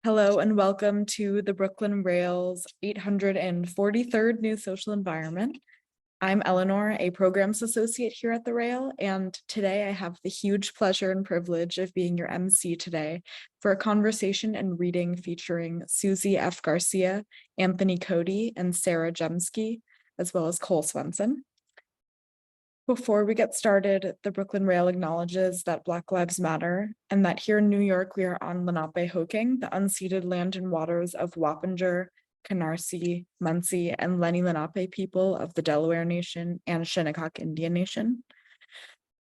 Hello and welcome to the Brooklyn Rail's 843rd New Social Environment. I'm Eleanor, a programs associate here at the Rail, and today I have the huge pleasure and privilege of being your MC today for a conversation and reading featuring Suzi F. Garcia, Anthony Cody, and Sarah Gzemski, as well as Cole Swensen. Before we get started, the Brooklyn Rail acknowledges that Black Lives Matter and that here in New York, we are on Lenapehoking, the unceded land and waters of Wappinger, Canarsie, Munsee, and Lenni Lenape people of the Delaware Nation and Shinnecock Indian Nation.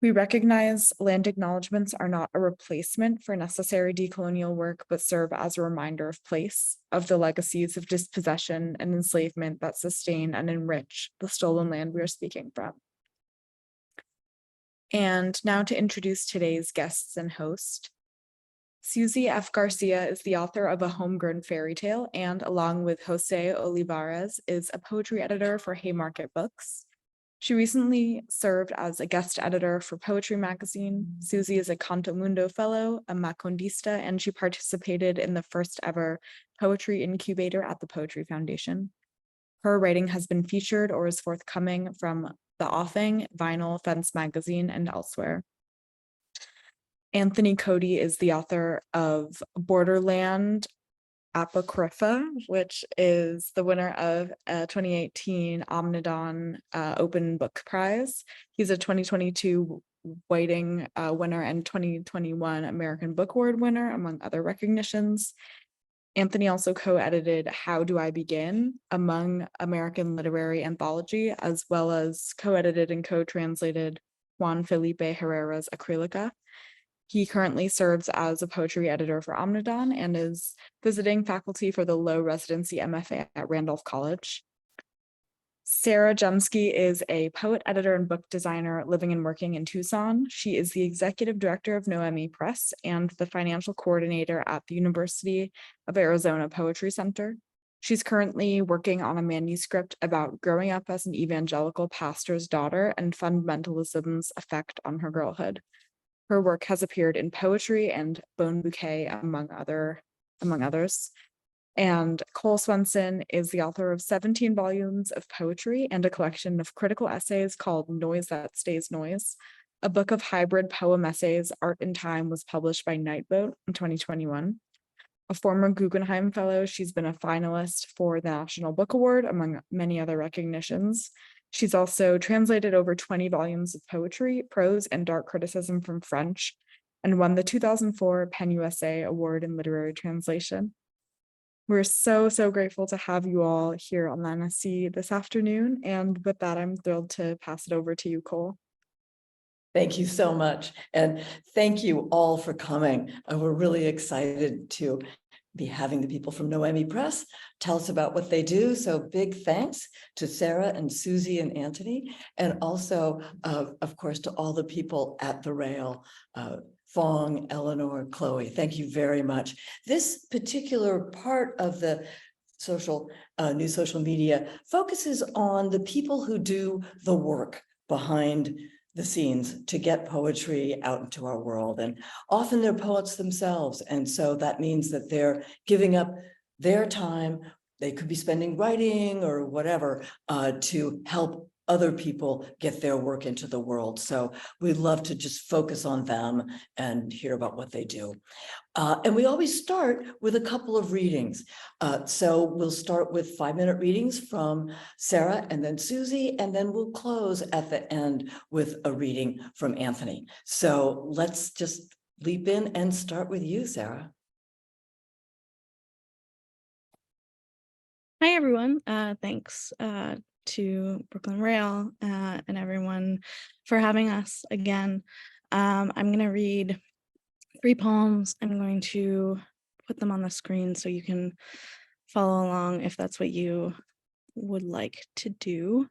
We recognize land acknowledgements are not a replacement for necessary decolonial work, but serve as a reminder of place, of the legacies of dispossession and enslavement that sustain and enrich the stolen land we are speaking from. And now to introduce today's guests and host. Suzi F. Garcia is the author of A Homegrown Fairytale and, along with José Olivarez, is a poetry editor for Haymarket Books. She recently served as a guest editor for Poetry magazine. Suzi is a CantoMundo Fellow, a Macondista, and she participated in the first ever Poetry Incubator at the Poetry Foundation. Her writing has been featured or is forthcoming from The Offing, Vinyl, Fence Magazine, and elsewhere. Anthony Cody is the author of Borderland Apocrypha, which is the winner of a 2018 Omnidon Open Book Prize. He's a 2022 Whiting winner and 2021 American Book Award winner, among other recognitions. Anthony also co-edited How Do I Begin? Among American Literary Anthology, as well as co-edited and co-translated Juan Felipe Herrera's Acrylica. He currently serves as a poetry editor for Omnidon and is visiting faculty for the low residency MFA at Randolph College. Sarah Gzemski is a poet, editor, and book designer living and working in Tucson. She is the executive director of Noemi Press and the financial coordinator at the University of Arizona Poetry Center. She's currently working on a manuscript about growing up as an evangelical pastor's daughter and fundamentalism's effect on her girlhood. Her work has appeared in Poetry and Bone Bouquet, among others. And Cole Swensen is the author of 17 volumes of poetry and a collection of critical essays called Noise That Stays Noise. A book of hybrid poem essays, Art in Time, was published by Nightboat in 2021. A former Guggenheim Fellow, she's been a finalist for the National Book Award, among many other recognitions. She's also translated over 20 volumes of poetry, prose, and dark criticism from French, and won the 2004 PEN USA Award in Literary Translation. We're so grateful to have you all here on the NSE this afternoon. And with that, I'm thrilled to pass it over to you, Cole. Thank you so much. And thank you all for coming. We're really excited to be having the people from Noemi Press tell us about what they do. So big thanks to Sarah and Suzi and Anthony, and also, of course, to all the people at the Rail, Fong, Eleanor, Chloe, thank you very much. This particular part of the new social media focuses on the people who do the work behind the scenes to get poetry out into our world. And often they're poets themselves. And so that means that they're giving up their time. They could be spending writing or whatever to help other people get their work into the world. So we'd love to just focus on them and hear about what they do. And we always start with a couple of readings. So we'll start with 5-minute readings from Sarah and then Suzi, and then we'll close at the end with a reading from Anthony. So let's just leap in and start with you, Sarah. Hi, everyone. Thanks to Brooklyn Rail and everyone for having us again. I'm going to read 3 poems. I'm going to put them on the screen so you can follow along if that's what you would like to do.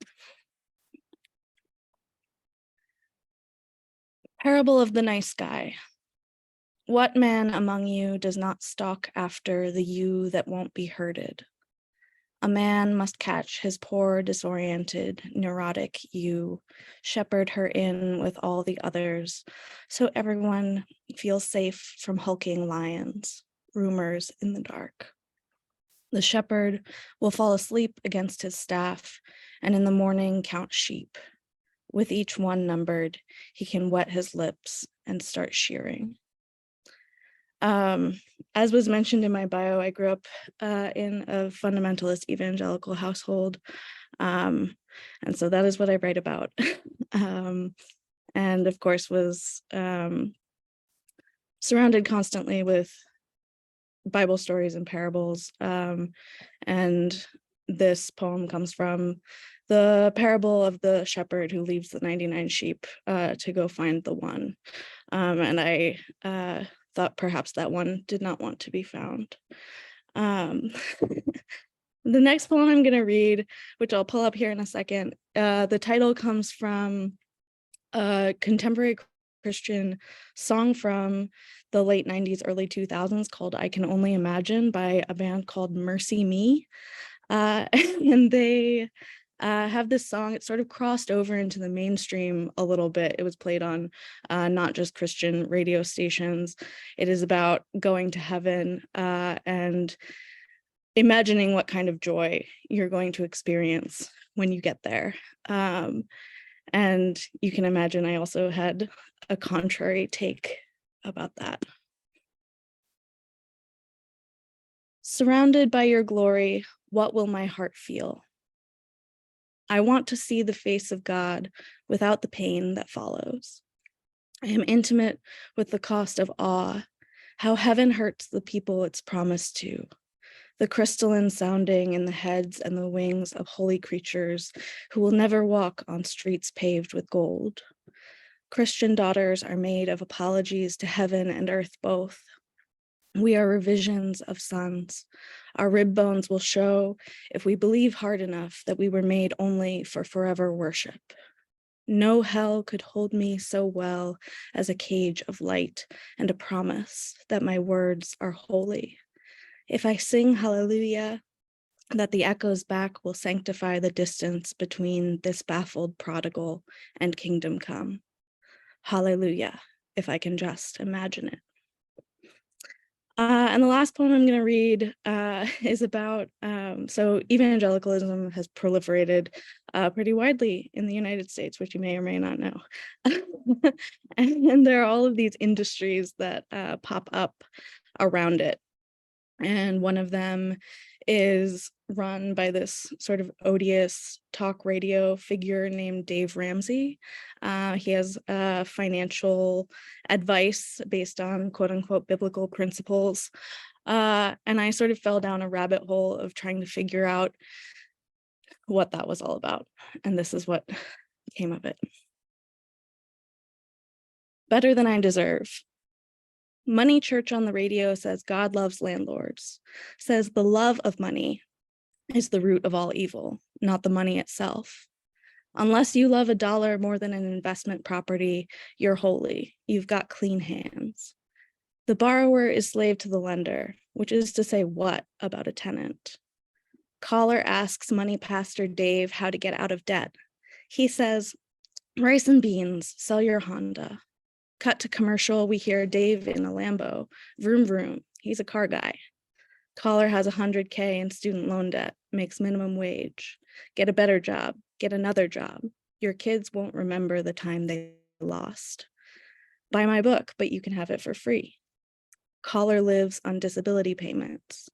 Parable of the Nice Guy. What man among you does not stalk after the ewe that won't be herded? A man must catch his poor, disoriented, neurotic ewe, shepherd her in with all the others, so everyone feels safe from hulking lions. rumors in the dark. The shepherd will fall asleep against his staff, and in the morning count sheep. With each one numbered, he can wet his lips and start shearing. As was mentioned in my bio, I grew up in a fundamentalist evangelical household. And so that is what I write about. And of course was surrounded constantly with Bible stories and parables. And this poem comes from the parable of the shepherd who leaves the 99 sheep to go find the one. And I thought perhaps that one did not want to be found. The next poem I'm going to read, which I'll pull up here in a second, the title comes from a contemporary Christian song from the late 90s, early 2000s called I Can Only Imagine by a band called Mercy Me. And they have this song. It sort of crossed over into the mainstream a little bit. It was played on not just Christian radio stations. It is about going to heaven and imagining what kind of joy you're going to experience when you get there. And you can imagine I also had a contrary take about that. Surrounded by your glory, what will my heart feel? I want to see the face of God without the pain that follows. I am intimate with the cost of awe, how heaven hurts the people it's promised to, the crystalline sounding in the heads and the wings of holy creatures who will never walk on streets paved with gold. Christian daughters are made of apologies to heaven and earth both. We are revisions of sons. Our rib bones will show, if we believe hard enough, that we were made only for forever worship. No hell could hold me so well as a cage of light and a promise that my words are holy. If I sing hallelujah, that the echoes back will sanctify the distance between this baffled prodigal and kingdom come. Hallelujah, if I can just imagine it. And the last poem I'm going to read is about, so evangelicalism has proliferated pretty widely in the United States, which you may or may not know. And there are all of these industries that pop up around it. And one of them is run by this sort of odious talk radio figure named Dave Ramsey. He has financial advice based on quote unquote biblical principles. And I sort of fell down a rabbit hole of trying to figure out what that was all about. And this is what came of it. Better than I deserve. Money Church on the radio says God loves landlords, says the love of money is the root of all evil, not the money itself. Unless you love a dollar more than an investment property, you're holy. You've got clean hands. The borrower is slave to the lender, which is to say what about a tenant? Caller asks money pastor Dave how to get out of debt. He says, rice and beans, sell your Honda. Cut to commercial, we hear Dave in a Lambo. Vroom, vroom, he's a car guy. Caller has $100K in student loan debt, makes minimum wage. Get a better job, get another job. Your kids won't remember the time they lost. Buy my book, but you can have it for free. Caller lives on disability payments.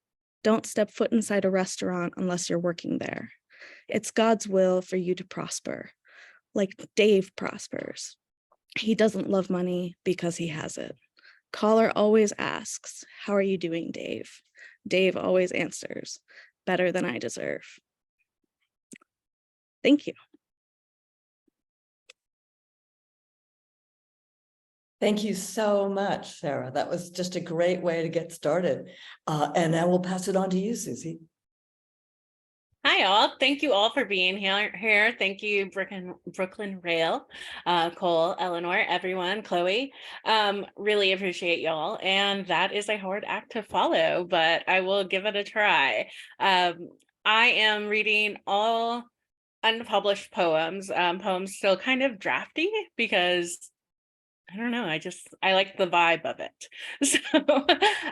Don't step foot inside a restaurant unless you're working there. It's God's will for you to prosper, like Dave prospers. He doesn't love money because he has it. Caller always asks, how are you doing, Dave? Dave always answers, better than I deserve. Thank you. Thank you so much, Sarah. That was just a great way to get started. And I will pass it on to you, Suzi. Hi, all. Thank you all for being here. Thank you, Brooklyn Rail, Cole, Eleanor, everyone, Chloe. Really appreciate y'all. And that is a hard act to follow, but I will give it a try. I am reading all unpublished poems, poems still kind of drafty because I don't know. I like the vibe of it. So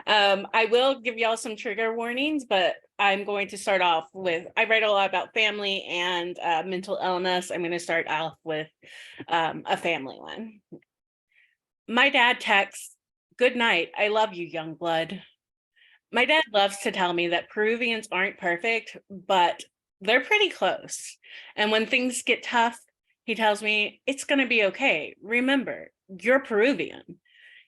I will give y'all some trigger warnings, but I'm going to start off with, I write a lot about family and mental illness. I'm going to start off with a family one. My dad texts, "Good night. I love you, young blood." My dad loves to tell me that Peruvians aren't perfect, but they're pretty close. And when things get tough, he tells me, "It's going to be okay. Remember, you're Peruvian."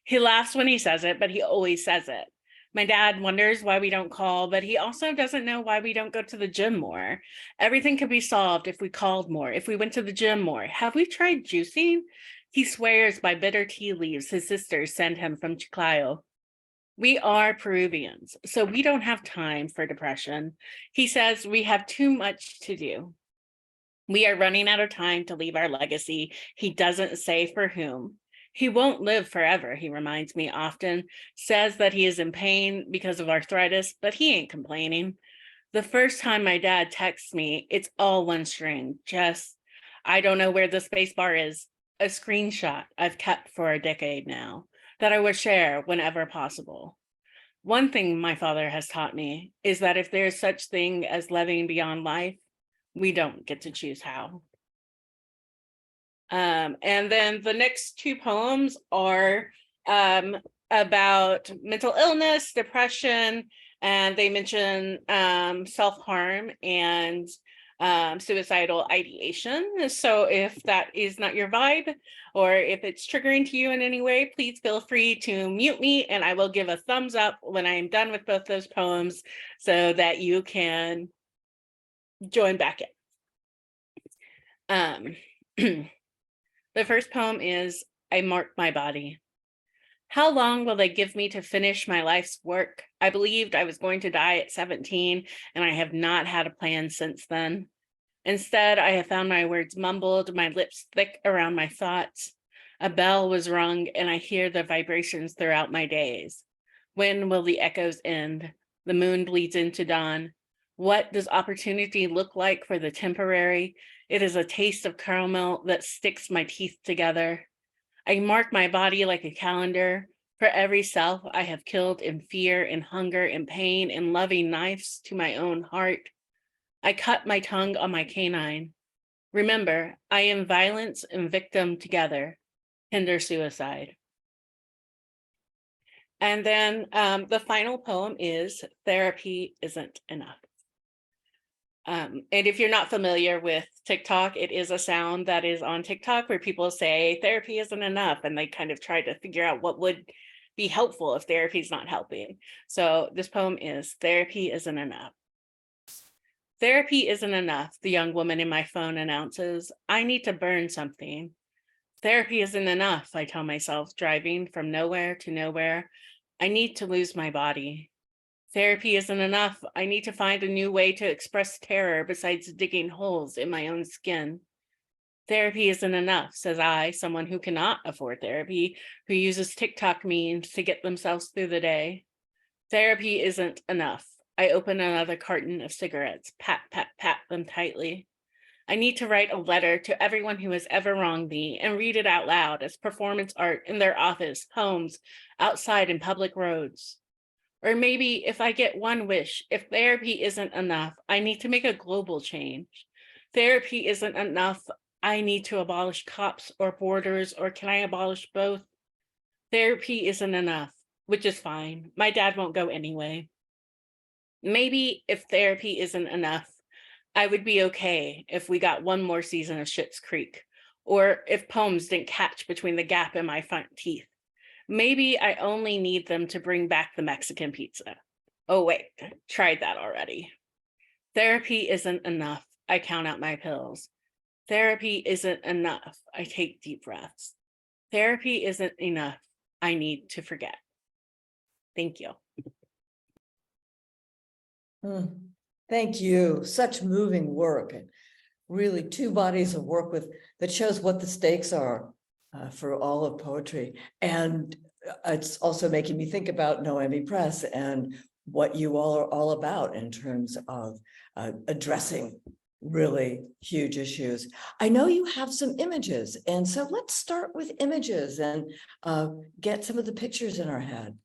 He laughs when he says it, but he always says it. My dad wonders why we don't call, but he also doesn't know why we don't go to the gym more. Everything could be solved if we called more, if we went to the gym more. Have we tried juicing? He swears by bitter tea leaves his sisters send him from Chiclayo. We are Peruvians, so we don't have time for depression. He says we have too much to do. We are running out of time to leave our legacy. He doesn't say for whom. He won't live forever, he reminds me often, says that he is in pain because of arthritis, but he ain't complaining. The first time my dad texts me, it's all one string, just, "I don't know where the space bar is," a screenshot I've kept for a decade now, that I will share whenever possible. One thing my father has taught me is that if there's such thing as living beyond life, we don't get to choose how. And then the next two poems are about mental illness, depression, and they mention self-harm and suicidal ideation. So if that is not your vibe, or if it's triggering to you in any way, please feel free to mute me and I will give a thumbs up when I am done with both those poems so that you can join back in. The first poem is "I Mark My Body." How long will they give me to finish my life's work? I believed I was going to die at 17, and I have not had a plan since then. Instead, I have found my words mumbled, my lips thick around my thoughts. A bell was rung, and I hear the vibrations throughout my days. When will the echoes end? The moon bleeds into dawn. What does opportunity look like for the temporary? It is a taste of caramel that sticks my teeth together. I mark my body like a calendar. For every self I have killed in fear, in hunger, in pain, in loving knives to my own heart. I cut my tongue on my canine. Remember, I am violence and victim together. Tender suicide. And then the final poem is "Therapy Isn't Enough." And if you're not familiar with TikTok, it is a sound that is on TikTok where people say therapy isn't enough, and they kind of try to figure out what would be helpful if therapy is not helping. So this poem is "Therapy Isn't Enough." Therapy isn't enough, the young woman in my phone announces. I need to burn something. Therapy isn't enough, I tell myself, driving from nowhere to nowhere. I need to lose my body. Therapy isn't enough. I need to find a new way to express terror besides digging holes in my own skin. Therapy isn't enough, says I, someone who cannot afford therapy, who uses TikTok memes to get themselves through the day. Therapy isn't enough. I open another carton of cigarettes, pat, pat, pat them tightly. I need to write a letter to everyone who has ever wronged me and read it out loud as performance art in their office, homes, outside in public roads. Or maybe if I get one wish, if therapy isn't enough, I need to make a global change. Therapy isn't enough. I need to abolish cops or borders, or can I abolish both? Therapy isn't enough, which is fine. My dad won't go anyway. Maybe if therapy isn't enough, I would be okay if we got one more season of Schitt's Creek, or if poems didn't catch between the gap in my front teeth. Maybe I only need them to bring back the Mexican pizza. Oh wait, tried that already. Therapy isn't enough. I count out my pills. Therapy isn't enough. I take deep breaths. Therapy isn't enough. I need to forget. Thank you. Thank you. Such moving work, and really two bodies of work that shows what the stakes are for all of poetry. And it's also making me think about Noemi Press and what you all are all about in terms of addressing really huge issues. I know you have some images, and so let's start with images and get some of the pictures in our head.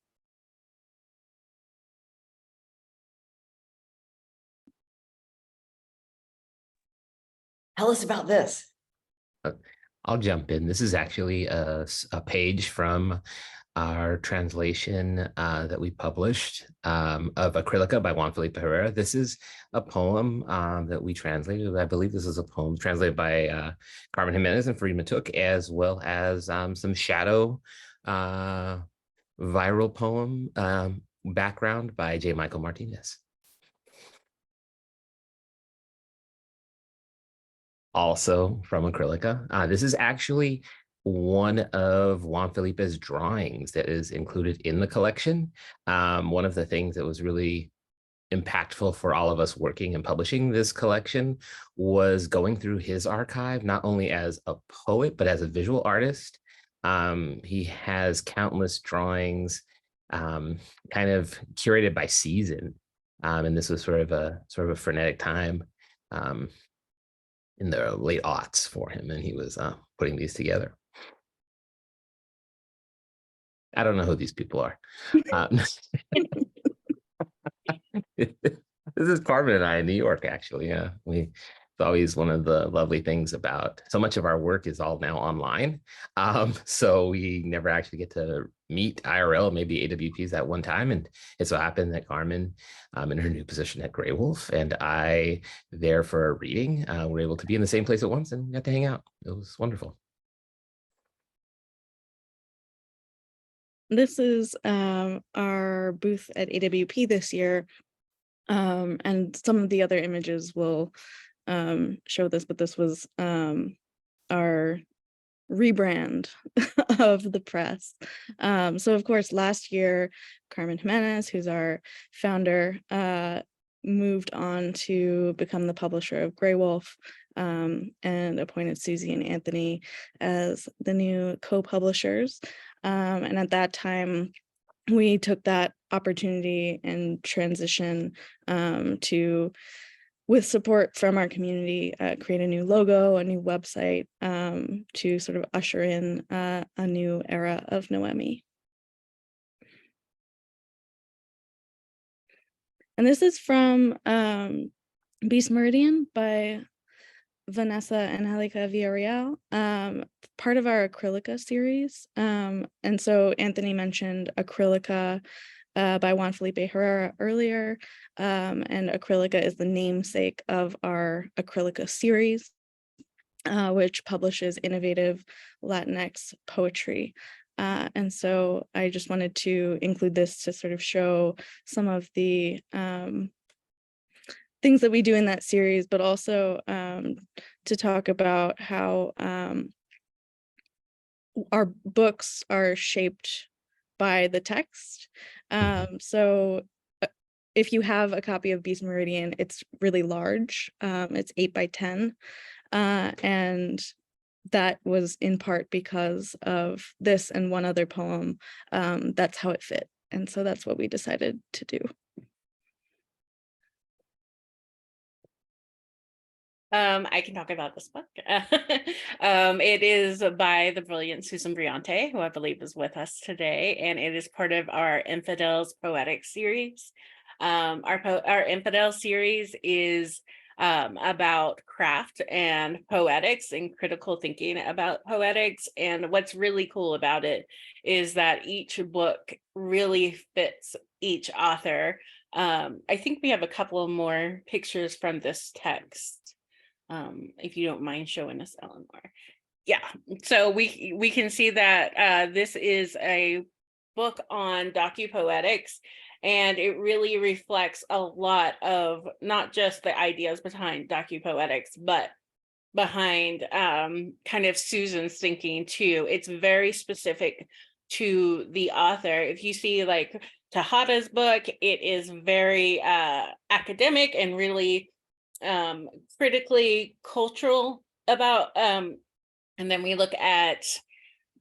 Tell us about this. I'll jump in. This is actually a page from our translation that we published of Acrylica by Juan Felipe Herrera. This is a poem that we translated. I believe this is a poem translated by Carmen Jimenez and Farid Matuk, as well as some shadow viral poem background by J. Michael Martinez. Also from Acrylica. This is actually one of Juan Felipe's drawings that is included in the collection. One of the things that was really impactful for all of us working and publishing this collection was going through his archive, not only as a poet, but as a visual artist. He has countless drawings kind of curated by season. And this was sort of a frenetic time in the late aughts for him, and he was putting these together. I don't know who these people are. This is Carmen and I in New York, actually. Yeah, it's always one of the lovely things about so much of our work is all now online. So we never actually get to meet IRL, maybe AWPs at one time. And it so happened that Carmen, in her new position at Grey Wolf, and I, there for a reading, were able to be in the same place at once and got to hang out. It was wonderful. This is our booth at AWP this year, and some of the other images will show this, but this was our rebrand of the press. So of course, last year, Carmen Jimenez, who's our founder, moved on to become the publisher of Grey Wolf, and appointed Suzi and Anthony as the new co-publishers. And at that time, we took that opportunity and transition to, with support from our community, create a new logo, a new website, to sort of usher in a new era of Noemi. And this is from Beast Meridian by Vanessa and Halika Villarreal, part of our Acrylica series. And so Anthony mentioned Acrylica by Juan Felipe Herrera earlier, and Acrylica is the namesake of our Acrylica series, which publishes innovative Latinx poetry. And so I just wanted to include this to sort of show some of the things that we do in that series, but also to talk about how our books are shaped by the text. So if you have a copy of Beast Meridian, it's really large. It's 8 by 10. And that was in part because of this and one other poem. That's how it fit. And so that's what we decided to do. I can talk about this book. It is by the brilliant Susan Briante, who I believe is with us today, and it is part of our Infidels Poetic series. Our Infidel series is about craft and poetics and critical thinking about poetics. And what's really cool about it is that each book really fits each author. I think we have a couple more pictures from this text. If you don't mind showing us, Eleanor. Yeah, so we can see that this is a book on docupoetics, and it really reflects a lot of not just the ideas behind docupoetics, but behind kind of Susan's thinking too. It's very specific to the author. If you see like Tejada's book, it is very academic and really critically cultural about, and then we look at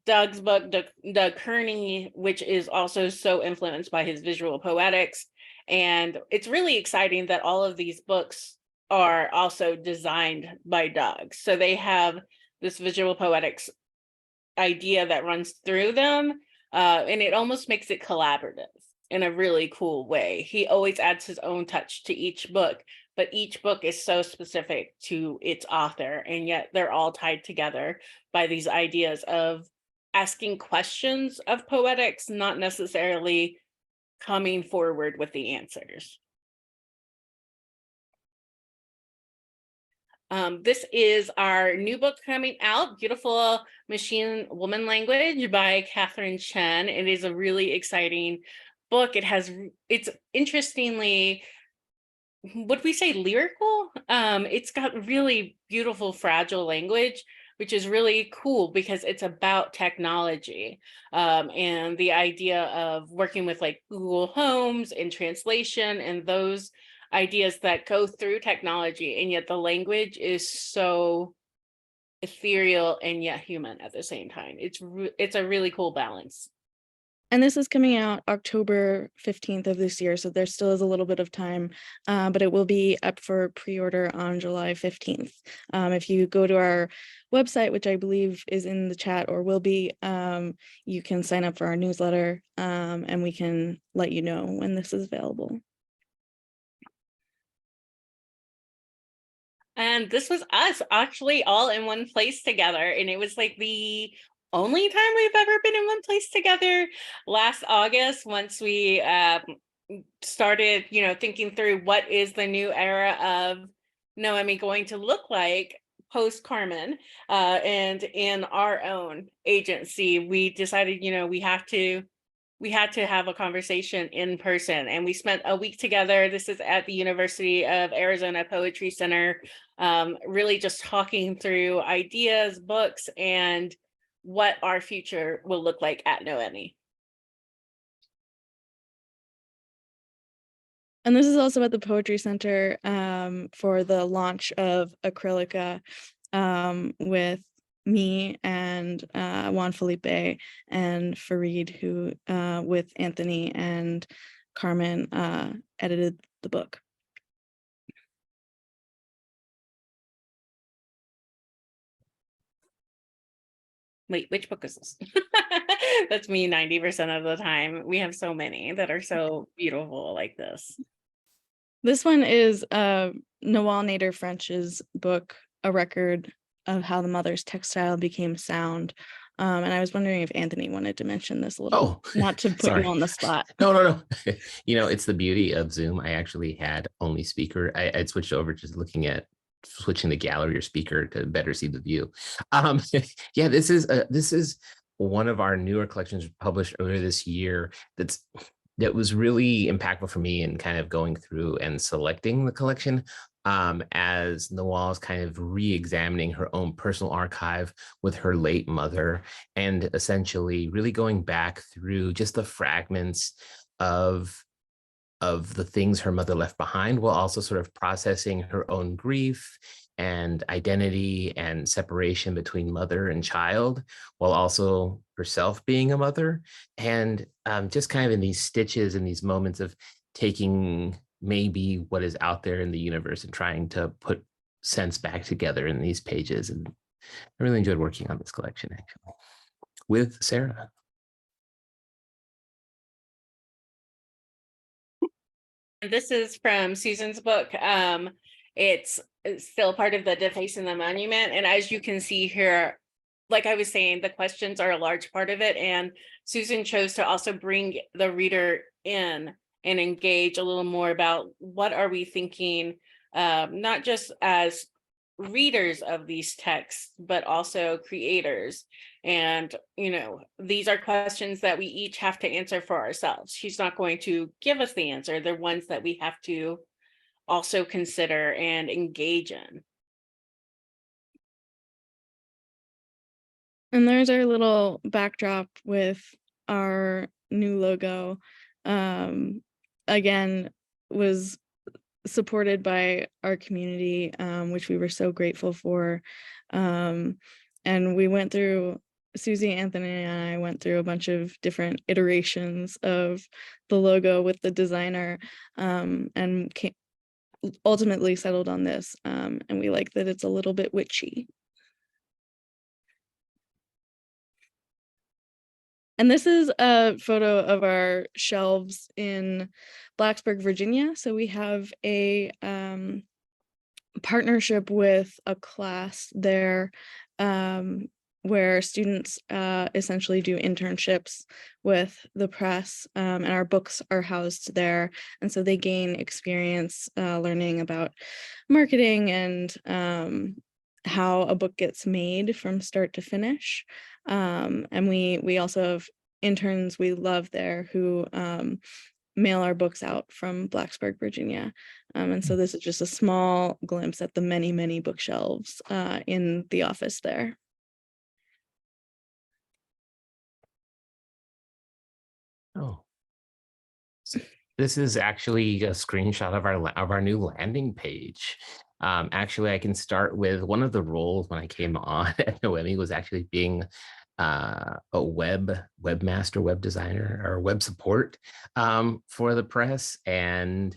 Doug's book, Doug Kearney, which is also so influenced by his visual poetics. And it's really exciting that all of these books are also designed by Doug. So they have this visual poetics idea that runs through them, and it almost makes it collaborative in a really cool way. He always adds his own touch to each book, but each book is so specific to its author, and yet they're all tied together by these ideas of asking questions of poetics, not necessarily coming forward with the answers. This is our new book coming out, Beautiful Machine Woman Language by Catherine Chen. It is a really exciting book. It's interestingly, would we say lyrical? It's got really beautiful, fragile language, which is really cool because it's about technology, and the idea of working with like Google Homes and translation and those ideas that go through technology, and yet the language is so ethereal and yet human at the same time. It's a really cool balance. And this is coming out October 15th of this year, so there still is a little bit of time, but it will be up for pre-order on July 15th. If you go to our website, which I believe is in the chat or will be, you can sign up for our newsletter, and we can let you know when this is available. And this was us actually all in one place together. And it was like the only time we've ever been in one place together. Last August, once we started, thinking through what is the new era of Noemi going to look like post Carmen, and in our own agency, we decided, we had to have a conversation in person, and we spent a week together. This is at the University of Arizona Poetry Center, really just talking through ideas, books, and what our future will look like at Noemi. And this is also at the Poetry Center for the launch of Acrylica, with me and Juan Felipe and Farid, who with Anthony and Carmen edited the book. Wait, which book is this? That's me 90% of the time. We have so many that are so beautiful like this. This one is Noel Nader French's book, A Record of How the Mother's Textile Became Sound. And I was wondering if Anthony wanted to mention this a little, not to put you on the spot. No. It's the beauty of Zoom. I actually had only speaker. I switched over just looking at switching the gallery or speaker to better see the view. Yeah, this is one of our newer collections published earlier this year. That was really impactful for me in kind of going through and selecting the collection, as Noel's kind of re-examining her own personal archive with her late mother, and essentially really going back through just the fragments of the things her mother left behind, while also sort of processing her own grief and identity and separation between mother and child, while also herself being a mother. And just kind of in these stitches and these moments of taking maybe what is out there in the universe and trying to put sense back together in these pages. And I really enjoyed working on this collection, actually, with Sarah. This is from Susan's book. It's still part of the Defacing the Monument. And as you can see here, like I was saying, the questions are a large part of it. And Susan chose to also bring the reader in and engage a little more about what are we thinking, not just as readers of these texts, but also creators. And, these are questions that we each have to answer for ourselves. She's not going to give us the answer. They're ones that we have to also consider and engage in. And there's our little backdrop with our new logo. Again, was supported by our community, which we were so grateful for. And we went through, Suzi, Anthony, and I went through a bunch of different iterations of the logo with the designer, and ultimately settled on this, and we like that it's a little bit witchy. And this is a photo of our shelves in Blacksburg, Virginia. So we have a partnership with a class there, where students essentially do internships with the press, and our books are housed there. And so they gain experience learning about marketing and how a book gets made from start to finish. And we also have interns we love there who mail our books out from Blacksburg, Virginia. And so this is just a small glimpse at the many, many bookshelves in the office there. Oh, this is actually a screenshot of our new landing page. Actually, I can start with one of the roles when I came on at Noemi was actually being a webmaster, web designer, or web support for the press. And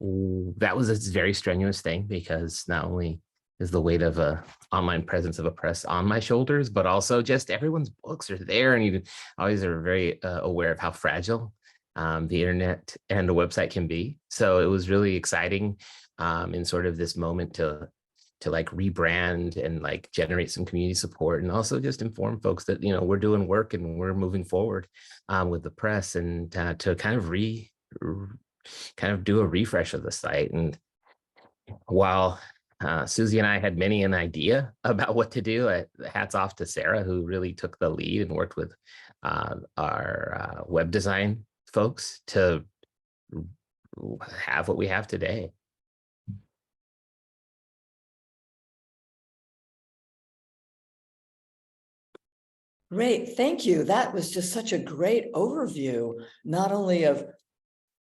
that was a very strenuous thing, because not only is the weight of a online presence of a press on my shoulders, but also just everyone's books are there, and you always are very aware of how fragile the internet and the website can be. So it was really exciting in sort of this moment to like rebrand and like generate some community support, and also just inform folks that, you know, we're doing work and we're moving forward with the press, and to kind of do a refresh of the site. And while Suzi and I had many an idea about what to do, hats off to Sarah, who really took the lead and worked with our web design folks to have what we have today. Great, thank you. That was just such a great overview, not only of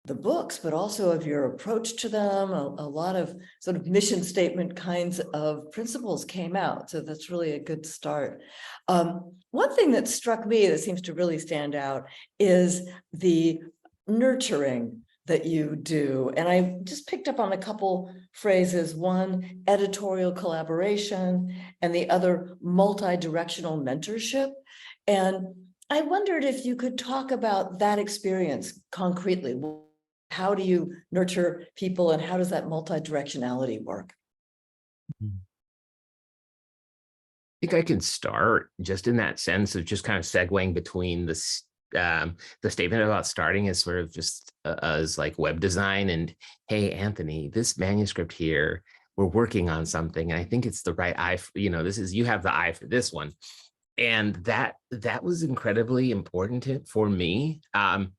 the books, but also of your approach to them. A lot of sort of mission statement kinds of principles came out. So that's really a good start. One thing that struck me that seems to really stand out is the nurturing that you do. And I just picked up on a couple phrases: one, editorial collaboration, and the other, multi-directional mentorship. And I wondered if you could talk about that experience concretely. How do you nurture people, and how does that multi-directionality work? I think I can start just in that sense of just kind of segueing between this the statement about starting as sort of just as like web design, and hey, Anthony, this manuscript here, we're working on something, and I think it's the right eye for, you know, this is, you have the eye for this one. And that was incredibly important for me. I'm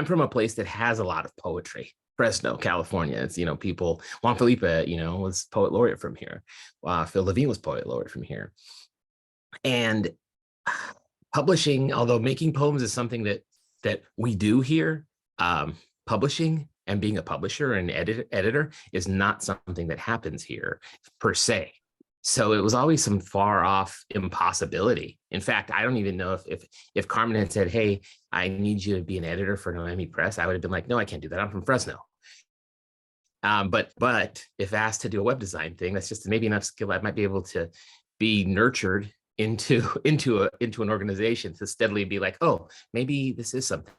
from a place that has a lot of poetry. Fresno, California. It's, you know, people, Juan Felipe, you know, was poet laureate from here. Phil Levine was poet laureate from here. And publishing, although making poems is something that we do here, publishing and being a publisher and editor is not something that happens here per se. So it was always some far off impossibility. In fact, I don't even know if Carmen had said, hey, I need you to be an editor for Noemi Press, I would have been like, no, I can't do that. I'm from Fresno. But if asked to do a web design thing, that's just maybe enough skill. I might be able to be nurtured into an organization to steadily be like, oh, maybe this is something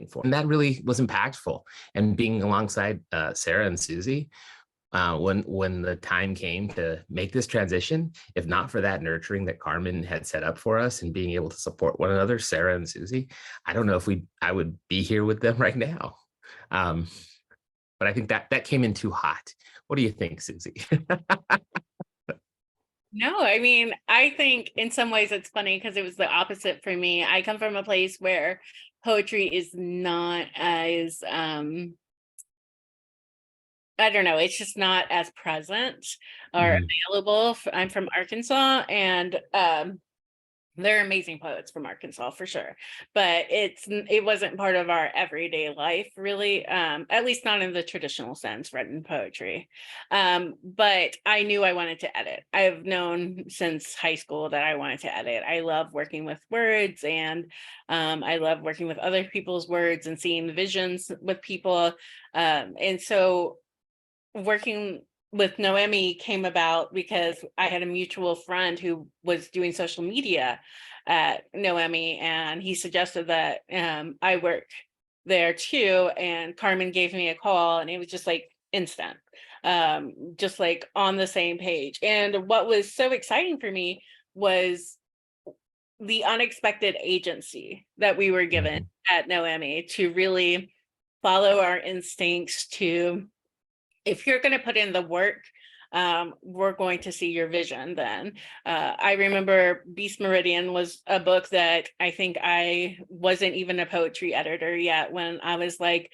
for. And that really was impactful. And being alongside Sarah and Suzi, when the time came to make this transition, if not for that nurturing that Carmen had set up for us and being able to support one another, Sarah and Suzi, I don't know if I would be here with them right now. But I think that came in too hot. What do you think, Suzi? No, I mean, I think in some ways it's funny because it was the opposite for me. I come from a place where poetry is not as I don't know, it's just not as present or available. I'm from Arkansas, and there are amazing poets from Arkansas for sure, but it wasn't part of our everyday life really, at least not in the traditional sense, written poetry. But I knew I wanted to edit. I've known since high school that I wanted to edit. I love working with words, and I love working with other people's words and seeing the visions with people. And so working with Noemi came about because I had a mutual friend who was doing social media at Noemi, and he suggested that I work there too. And Carmen gave me a call, and it was just like instant, just like on the same page. And what was so exciting for me was the unexpected agency that we were given at Noemi to really follow our instincts to, if you're going to put in the work, we're going to see your vision then. I remember Beast Meridian was a book that I think I wasn't even a poetry editor yet when I was like,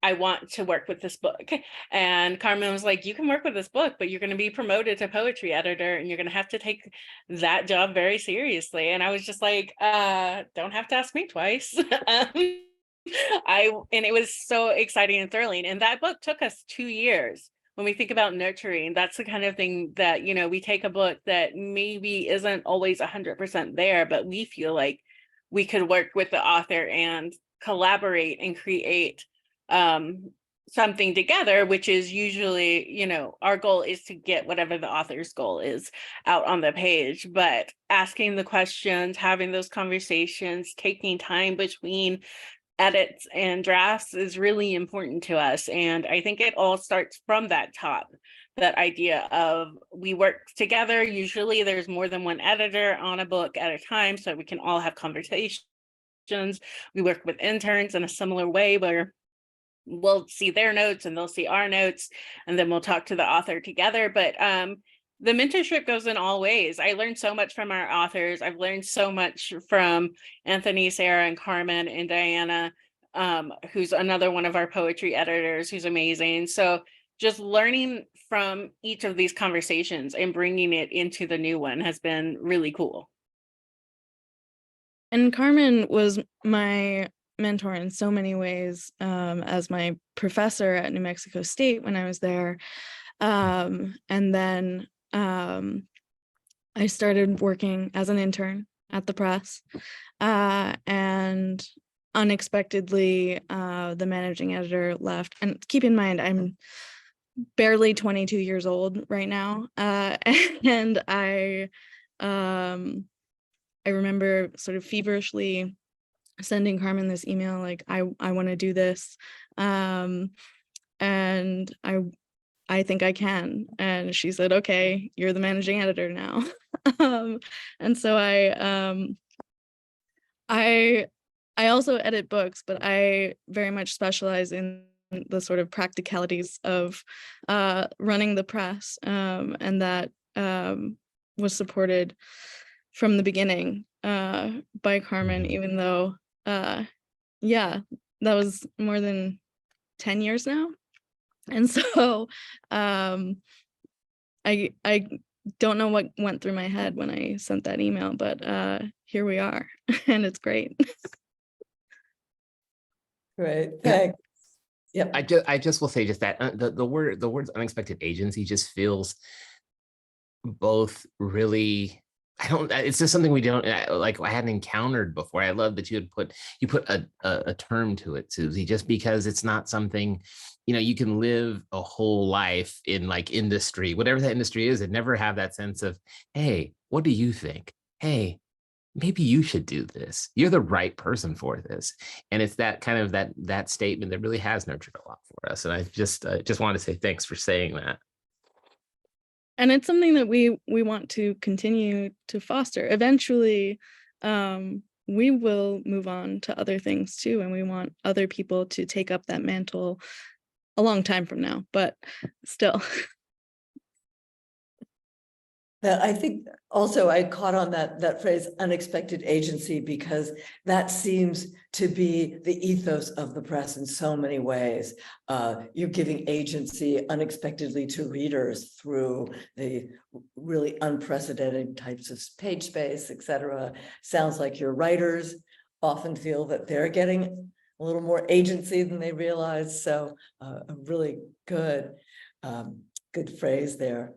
I want to work with this book. And Carmen was like, you can work with this book, but you're going to be promoted to poetry editor and you're going to have to take that job very seriously. And I was just like, don't have to ask me twice. And it was so exciting and thrilling. And that book took us 2 years. When we think about nurturing, that's the kind of thing that, you know, we take a book that maybe isn't always 100% there, but we feel like we could work with the author and collaborate and create something together, which is usually, you know, our goal is to get whatever the author's goal is out on the page, but asking the questions, having those conversations, taking time between edits and drafts is really important to us. And I think it all starts from that top, that idea of we work together. Usually there's more than one editor on a book at a time, so we can all have conversations. We work with interns in a similar way where we'll see their notes and they'll see our notes, and then we'll talk to the author together. But the mentorship goes in all ways. I learned so much from our authors. I've learned so much from Anthony, Sarah, and Carmen, and Diana, who's another one of our poetry editors, who's amazing. So just learning from each of these conversations and bringing it into the new one has been really cool. And Carmen was my mentor in so many ways, as my professor at New Mexico State when I was there. And then I started working as an intern at the press, and unexpectedly the managing editor left. And keep in mind, I'm barely 22 years old right now, and I remember sort of feverishly sending Carmen this email like, I want to do this, and I think I can. And she said, okay, you're the managing editor now. And so I also edit books, but I very much specialize in the sort of practicalities of running the press, and that was supported from the beginning by Carmen, even though yeah, that was more than 10 years now. And so I don't know what went through my head when I sent that email, but here we are, and it's great. Great, thanks. Yeah, I just will say just that the words unexpected agency just feels both really, it's just something we don't like, I hadn't encountered before. I love that you put a term to it, Suzi, just because it's not something, you know, you can live a whole life in like industry, whatever that industry is, and never have that sense of, hey, what do you think? Hey, maybe you should do this. You're the right person for this. And it's that kind of that statement that really has nurtured a lot for us. And I just wanted to say thanks for saying that. And it's something that we want to continue to foster. Eventually, we will move on to other things too, and we want other people to take up that mantle a long time from now, but still. That I think also I caught on that phrase unexpected agency, because that seems to be the ethos of the press in so many ways. You're giving agency unexpectedly to readers through the really unprecedented types of page space, etc. Sounds like your writers often feel that they're getting a little more agency than they realize. So a really good phrase there.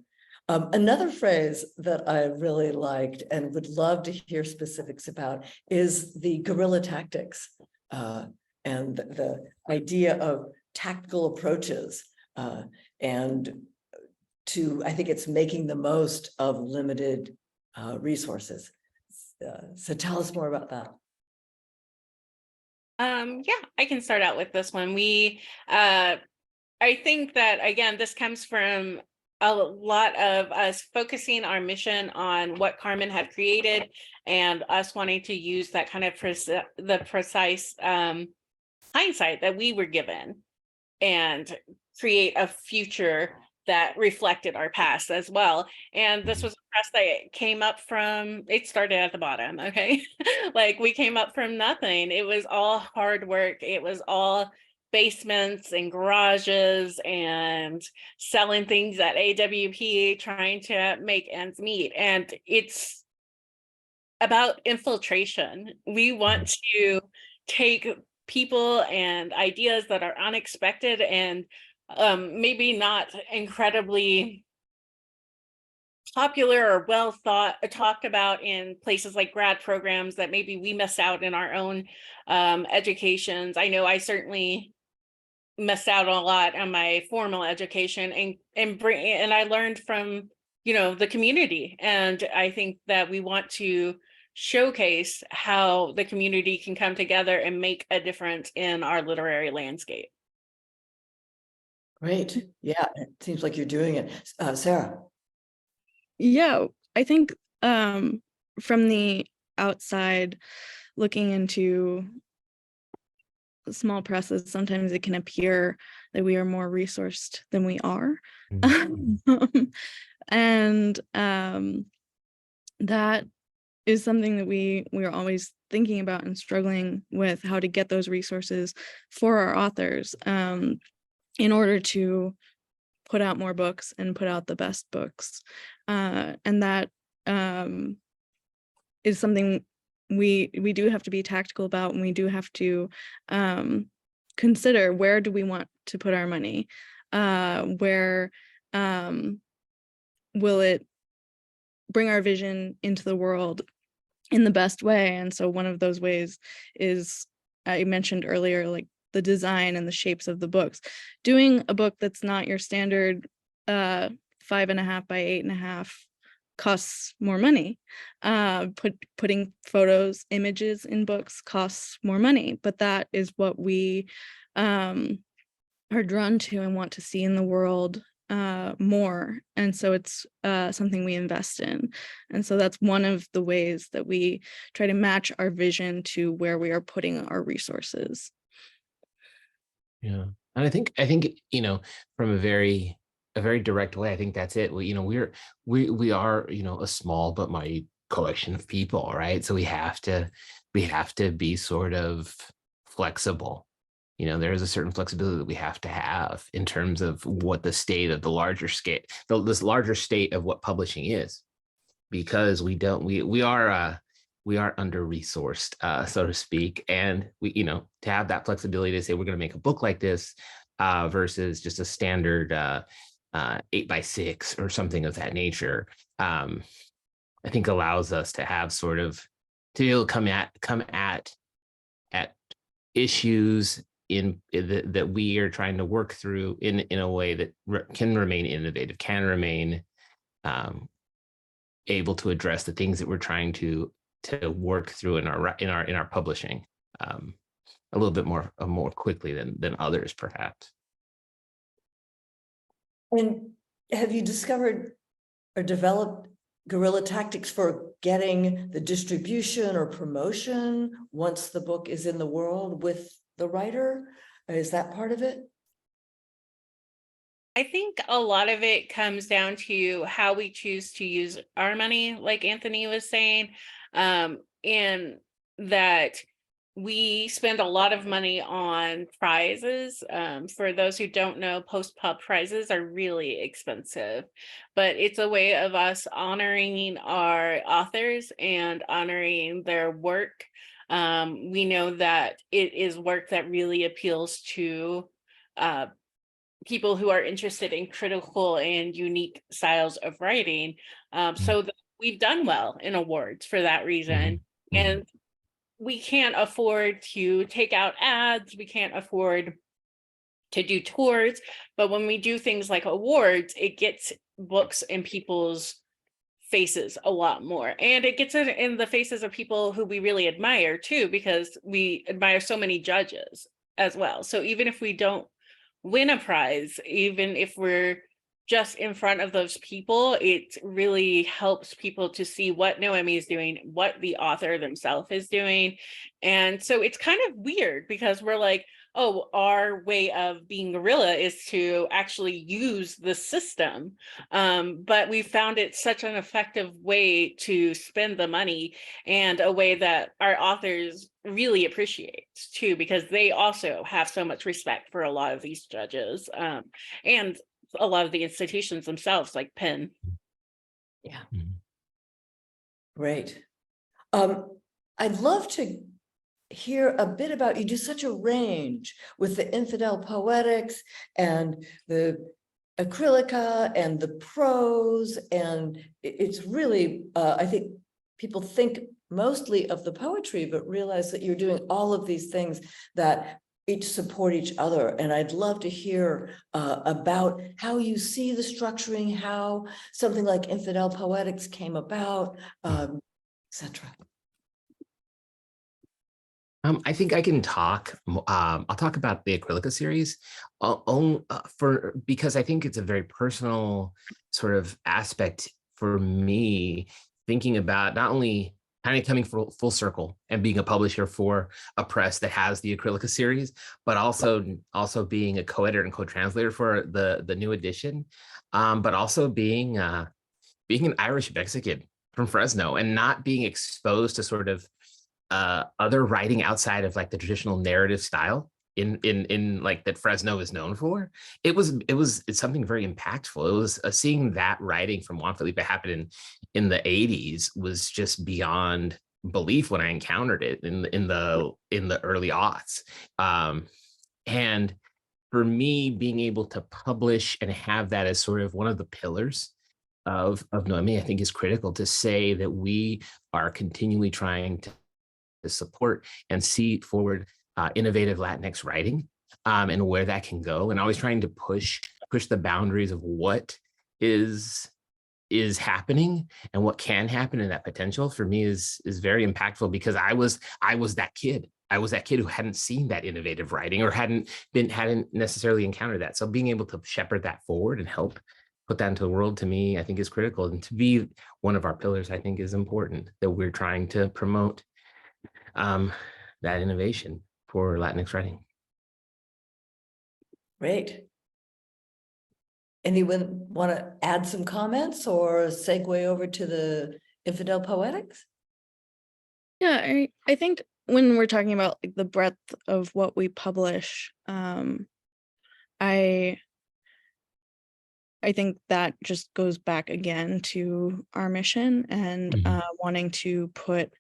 Another phrase that I really liked and would love to hear specifics about is the guerrilla tactics, and the idea of tactical approaches and I think it's making the most of limited resources. So tell us more about that. Yeah, I can start out with this one. I think that, again, this comes from a lot of us focusing our mission on what Carmen had created and us wanting to use that kind of the precise hindsight that we were given and create a future that reflected our past as well. And this was a press that came up from, it started at the bottom, okay? Like, we came up from nothing. It was all hard work. It was all basements and garages and selling things at AWP, trying to make ends meet. And it's about infiltration. We want to take people and ideas that are unexpected and maybe not incredibly popular or well talked about in places like grad programs that maybe we missed out in our own educations. I know I certainly missed out on a lot on my formal education, and I learned from, the community. And I think that we want to showcase how the community can come together and make a difference in our literary landscape. Great. Yeah, it seems like you're doing it. Sarah. Yeah, I think from the outside looking into small presses, sometimes it can appear that we are more resourced than we are. And that is something that we are always thinking about and struggling with, how to get those resources for our authors in order to put out more books and put out the best books. And that is something we do have to be tactical about, and we do have to consider, where do we want to put our money? Where will it bring our vision into the world in the best way? And so one of those ways is, I mentioned earlier, like the design and the shapes of the books. Doing a book that's not your standard 5.5 by 8.5 costs more money. Putting photos, images in books costs more money, but that is what we are drawn to and want to see in the world more. And so it's something we invest in. And so that's one of the ways that we try to match our vision to where we are putting our resources. Yeah. And I think, from a very direct way, I think that's it. We are, a small but mighty collection of people, right? So we have to be sort of flexible. There is a certain flexibility that we have to have in terms of what the state of the larger scale, this larger state of what publishing is, because we are under-resourced, so to speak. And we, to have that flexibility to say, we're going to make a book like this versus just a standard 8x6 or something of that nature, I think allows us to have sort of, to be able to come at issues that we are trying to work through in a way that can remain innovative, can remain able to address the things that we're trying to work through in our publishing a little bit more quickly than others, perhaps. And have you discovered or developed guerrilla tactics for getting the distribution or promotion once the book is in the world with the writer? Is that part of it? I think a lot of it comes down to how we choose to use our money, like Anthony was saying, and that we spend a lot of money on prizes. For those who don't know, post-pub prizes are really expensive, but it's a way of us honoring our authors and honoring their work. We know that it is work that really appeals to people who are interested in critical and unique styles of writing. So we've done well in awards for that reason. And we can't afford to take out ads. We can't afford to do tours. But when we do things like awards, it gets books in people's faces a lot more, and it gets it in the faces of people who we really admire too, because we admire so many judges as well. So even if we don't win a prize, even if we're just in front of those people, it really helps people to see what Noemi is doing, what the author themselves is doing. And so it's kind of weird because we're like, oh, our way of being guerrilla is to actually use the system. But we found it such an effective way to spend the money, and a way that our authors really appreciate too, because they also have so much respect for a lot of these judges, and a lot of the institutions themselves, like Penn. Yeah. Mhm. Great. I'd love to hear a bit about, you do such a range with the infidel poetics and the acrylica and the prose, and it's really, I think people think mostly of the poetry, but realize that you're doing all of these things that each support each other. And I'd love to hear about how you see the structuring, how something like infidel poetics came about, etc. I think I can talk. I'll talk about the Acrylica series, because I think it's a very personal sort of aspect for me, thinking about not only kind of coming full circle and being a publisher for a press that has the Acrylica series, but also being a co-editor and co-translator for the new edition, but also being an Irish Mexican from Fresno and not being exposed to sort of other writing outside of like the traditional narrative style in like that Fresno is known for. It's something very impactful. It was seeing that writing from Juan Felipe happen in the 80s was just beyond belief when I encountered it in the early aughts. And for me, being able to publish and have that as sort of one of the pillars of Noemi, I think is critical, to say that we are continually trying to support and see forward innovative Latinx writing, and where that can go, and always trying to push the boundaries of what is happening and what can happen, and that potential for me is very impactful, because I was that kid. I was that kid who hadn't seen that innovative writing or hadn't necessarily encountered that. So being able to shepherd that forward and help put that into the world, to me, I think is critical. And to be one of our pillars, I think is important, that we're trying to promote that innovation for Latinx writing. Great. Anyone want to add some comments or segue over to the infidel poetics? Yeah, I think when we're talking about like the breadth of what we publish, I think that just goes back again to our mission and wanting to put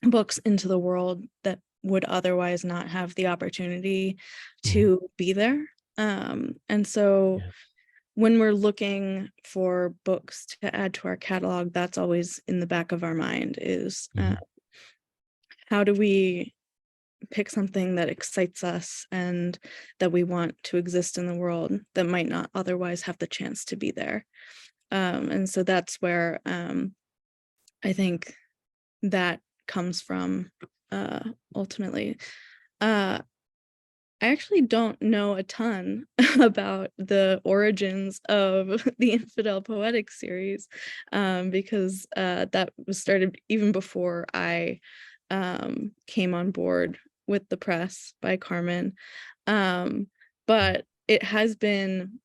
books into the world that would otherwise not have the opportunity to be there. And so when we're looking for books to add to our catalog, that's always in the back of our mind is how do we pick something that excites us and that we want to exist in the world that might not otherwise have the chance to be there. And so that's where I think that comes from ultimately. I actually don't know a ton about the origins of the Infidel Poetic series, because that was started even before I came on board with the press by Carmen. But it has been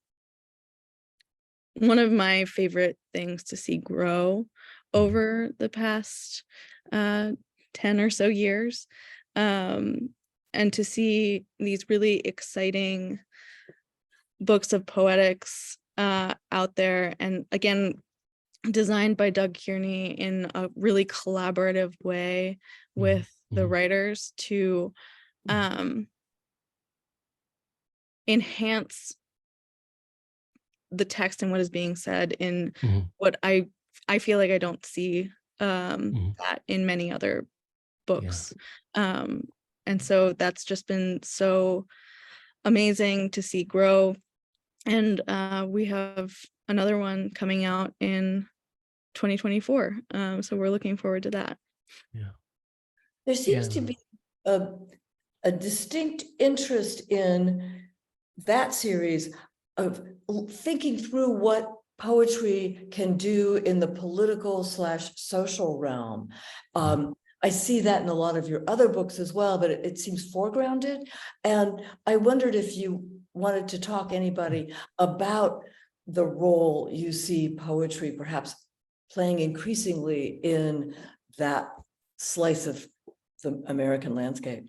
one of my favorite things to see grow over the past 10 or so years, and to see these really exciting books of poetics out there, and again designed by Doug Kearney in a really collaborative way with the writers to enhance the text and what is being said in what I feel like I don't see that in many other books. And so that's just been so amazing to see grow. And we have another one coming out in 2024. So we're looking forward to that. Yeah. There seems to be a distinct interest in that series of thinking through what poetry can do in the political / social realm. I see that in a lot of your other books as well, but it seems foregrounded. And I wondered if you wanted to talk anybody about the role you see poetry perhaps playing increasingly in that slice of the American landscape.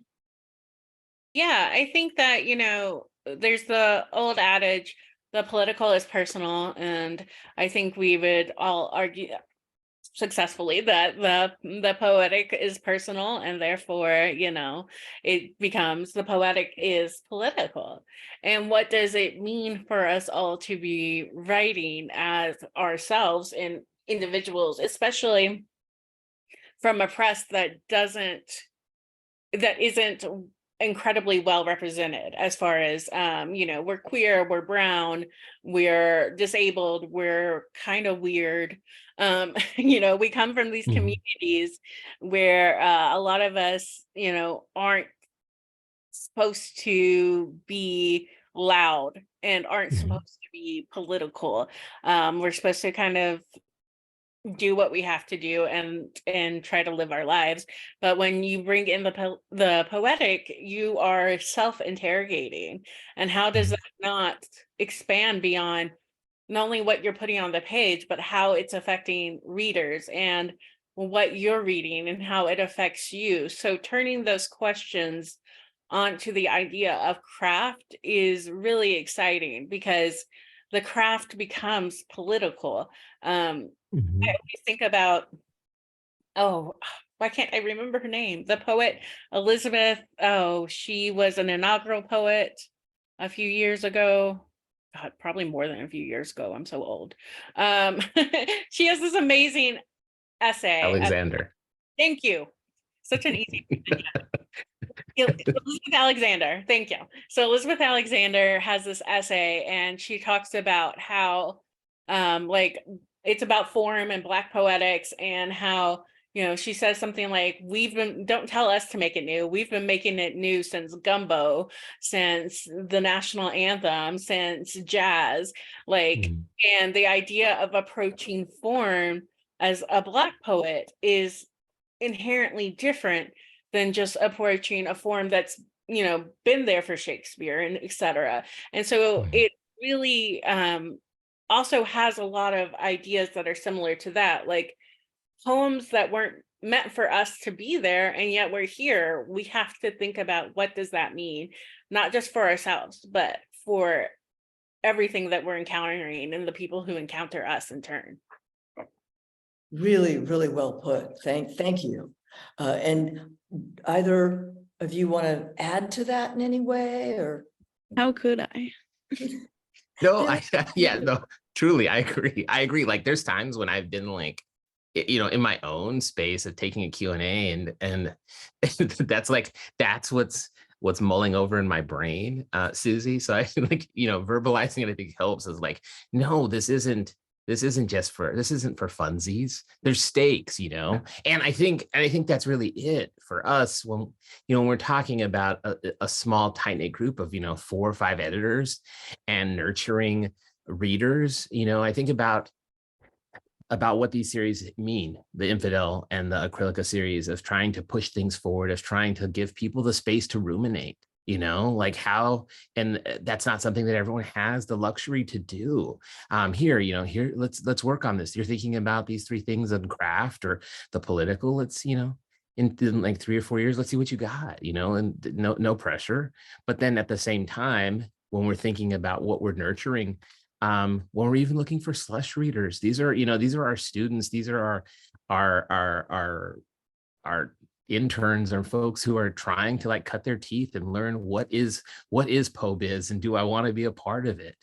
Yeah, I think that, you know, there's the old adage, the political is personal, and I think we would all argue successfully that the poetic is personal, and therefore, you know, it becomes the poetic is political. And what does it mean for us all to be writing as ourselves and individuals, especially from a press that isn't incredibly well represented as far as you know, we're queer, we're brown, we're disabled, we're kind of weird. You know, we come from these communities where a lot of us, you know, aren't supposed to be loud and aren't supposed to be political. We're supposed to kind of do what we have to do and try to live our lives. But when you bring in the poetic, you are self-interrogating. And how does that not expand beyond not only what you're putting on the page, but how it's affecting readers and what you're reading and how it affects you? So turning those questions onto the idea of craft is really exciting, because the craft becomes political. I always think about, oh, why can't I remember her name? The poet Elizabeth. Oh, she was an inaugural poet a few years ago. God, probably more than a few years ago. I'm so old. She has this amazing essay. Alexander. Thank you. Such an easy. Elizabeth Alexander. Thank you. So Elizabeth Alexander has this essay, and she talks about how, like, it's about form and Black poetics, and how, you know, she says something like, don't tell us to make it new. We've been making it new since gumbo, since the national anthem, since jazz, like, and the idea of approaching form as a Black poet is inherently different than just approaching a form that's, you know, been there for Shakespeare and etc. And so it really also has a lot of ideas that are similar to that, like poems that weren't meant for us to be there, and yet we're here. We have to think about, what does that mean, not just for ourselves, but for everything that we're encountering and the people who encounter us in turn. Really, really well put. Thank you. And either of you want to add to that in any way, or? How could I? No, no, truly, I agree. Like, there's times when I've been like, you know, in my own space of taking a Q&A, and that's what's mulling over in my brain, Suzi. So I like, you know, verbalizing it, I think helps. Is like, no, this isn't for funsies. There's stakes, you know. And I think that's really it for us when, you know, when we're talking about a small tight-knit group of, you know, 4 or 5 editors and nurturing readers. You know, I think about what these series mean, the Infidel and the Acrylica series, of trying to push things forward, of trying to give people the space to ruminate, you know, like how, and that's not something that everyone has the luxury to do. Here, let's work on this. You're thinking about these 3 things of craft or the political, let's, you know, in like 3 or 4 years, let's see what you got, you know, and no pressure. But then at the same time, when we're thinking about what we're nurturing, when we're even looking for slush readers, these are our students, these are our interns or folks who are trying to like cut their teeth and learn what is po-biz, and do I want to be a part of it,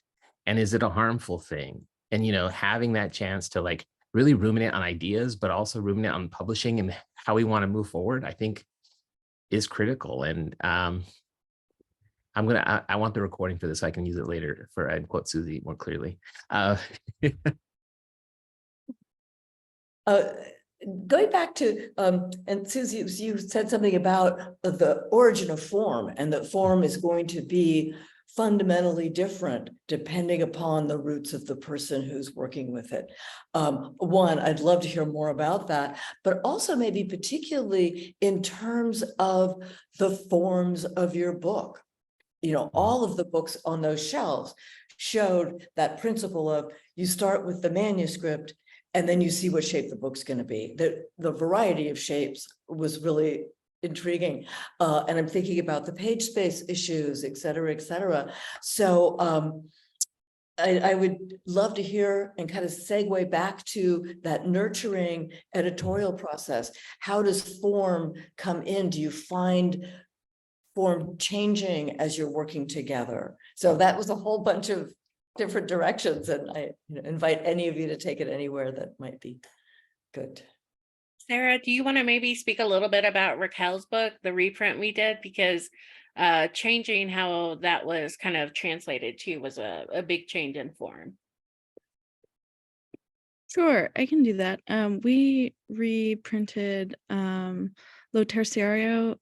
and is it a harmful thing? And, you know, having that chance to like really ruminate on ideas, but also ruminate on publishing and how we want to move forward, I think is critical. And I want the recording for this so I can use it later for I quote Suzi more clearly. Going back to, and Susie, you said something about the origin of form, and that form is going to be fundamentally different depending upon the roots of the person who's working with it. One, I'd love to hear more about that, but also maybe particularly in terms of the forms of your book. You know, all of the books on those shelves showed that principle of you start with the manuscript and then you see what shape the book's going to be. The variety of shapes was really intriguing. And I'm thinking about the page space issues, et cetera, et cetera. So I would love to hear and kind of segue back to that nurturing editorial process. How does form come in? Do you find form changing as you're working together? So that was a whole bunch of different directions, and I invite any of you to take it anywhere that might be good. Sarah, do you want to maybe speak a little bit about Raquel's book, the reprint we did? Because changing how that was kind of translated too was a big change in form. Sure, I can do that. We reprinted the Tertiary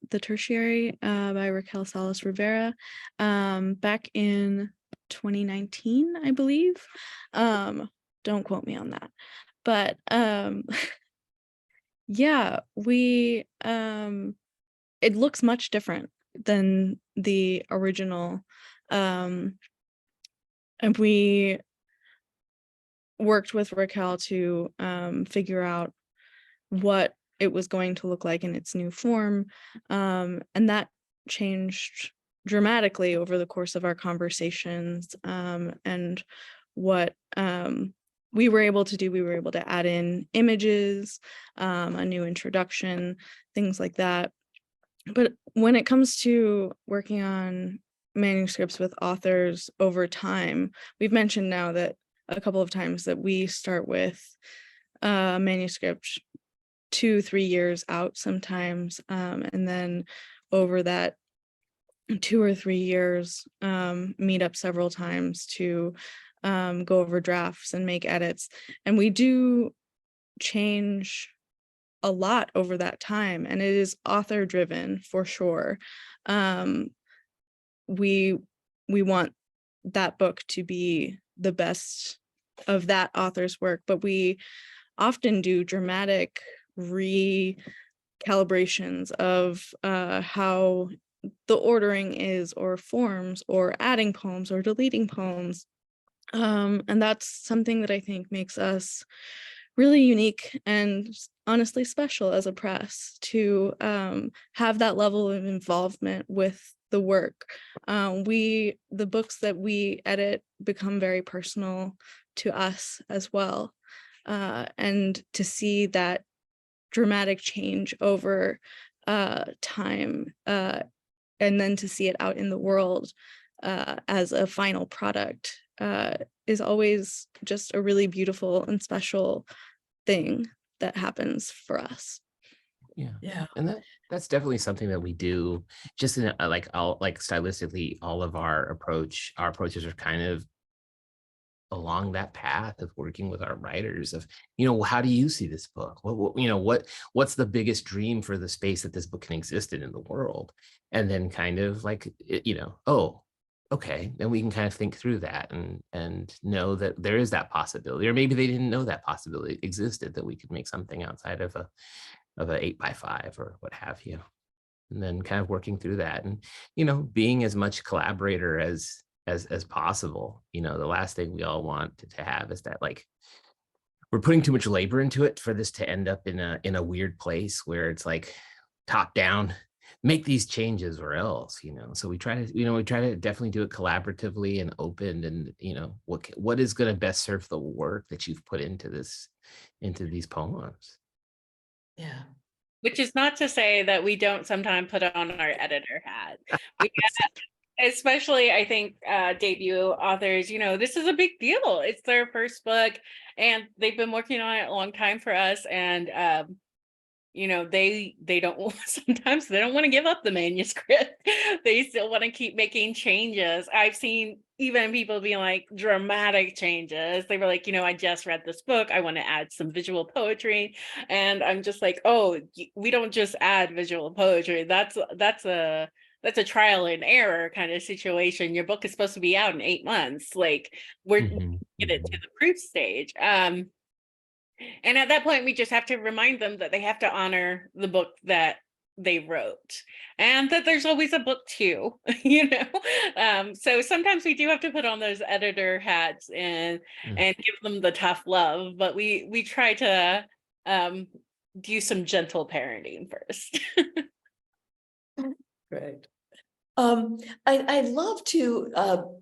by Raquel Salas Rivera back in 2019, I believe. Don't quote me on that. But yeah, we it looks much different than the original. And we worked with Raquel to figure out what it was going to look like in its new form. And that changed dramatically over the course of our conversations. And what we were able to do, we were able to add in images, a new introduction, things like that. But when it comes to working on manuscripts with authors over time, we've mentioned now that a couple of times that we start with a manuscript 2-3 years out sometimes, and then over that 2 or 3 years meet up several times to go over drafts and make edits. And we do change a lot over that time, and it is author driven for sure. We want that book to be the best of that author's work, but we often do dramatic recalibrations of how the ordering is, or forms, or adding poems or deleting poems. And that's something that I think makes us really unique and honestly special as a press, to have that level of involvement with the work. The books that we edit become very personal to us as well. And to see that dramatic change over time, and then to see it out in the world as a final product is always just a really beautiful and special thing that happens for us. Yeah. And that's definitely something that we do just in stylistically. All of our approaches are kind of along that path of working with our writers of, how do you see this book? What's the biggest dream for the space that this book can exist in the world? And then kind of okay, then we can kind of think through that and know that there is that possibility, or maybe they didn't know that possibility existed, that we could make something outside of a 8x5 or what have you. And then kind of working through that and, being as much collaborator as possible. The last thing we all want to have is that we're putting too much labor into it for this to end up in a weird place where it's top down, make these changes or else, so we try to definitely do it collaboratively and open, and what is going to best serve the work that you've put into these poems. Yeah. Which is not to say that we don't sometimes put on our editor hat. We especially, I think, debut authors, this is a big deal. It's their first book and they've been working on it a long time for us. And they don't sometimes they don't want to give up the manuscript. They still want to keep making changes. I've seen even people being like dramatic changes. They were like, I just read this book, I want to add some visual poetry. And I'm just like, oh, we don't just add visual poetry. That's a trial and error kind of situation. Your book is supposed to be out in 8 months. Like, we're get it to the proof stage. And at that point, we just have to remind them that they have to honor the book that they wrote, and that there's always a book two. So sometimes we do have to put on those editor hats and give them the tough love, but we try to do some gentle parenting first. Great. I'd love to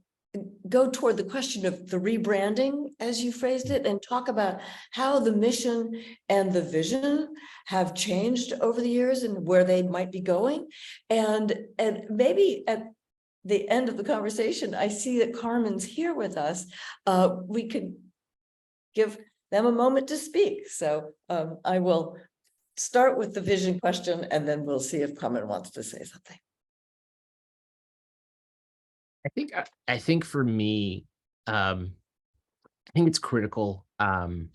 go toward the question of the rebranding, as you phrased it, and talk about how the mission and the vision have changed over the years and where they might be going. And maybe at the end of the conversation, I see that Carmen's here with us. We could give them a moment to speak. So I will start with the vision question, and then we'll see if Carmen wants to say something. I think for me, I think it's critical to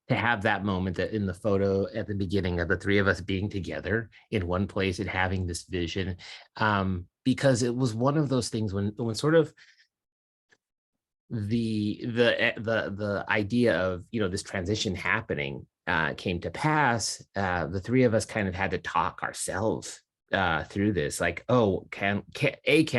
have that moment that in the photo at the beginning of the three of us being together in one place and having this vision, because it was one of those things when sort of the idea of this transition happening came to pass. The three of us kind of had to talk ourselves through this, like, oh, can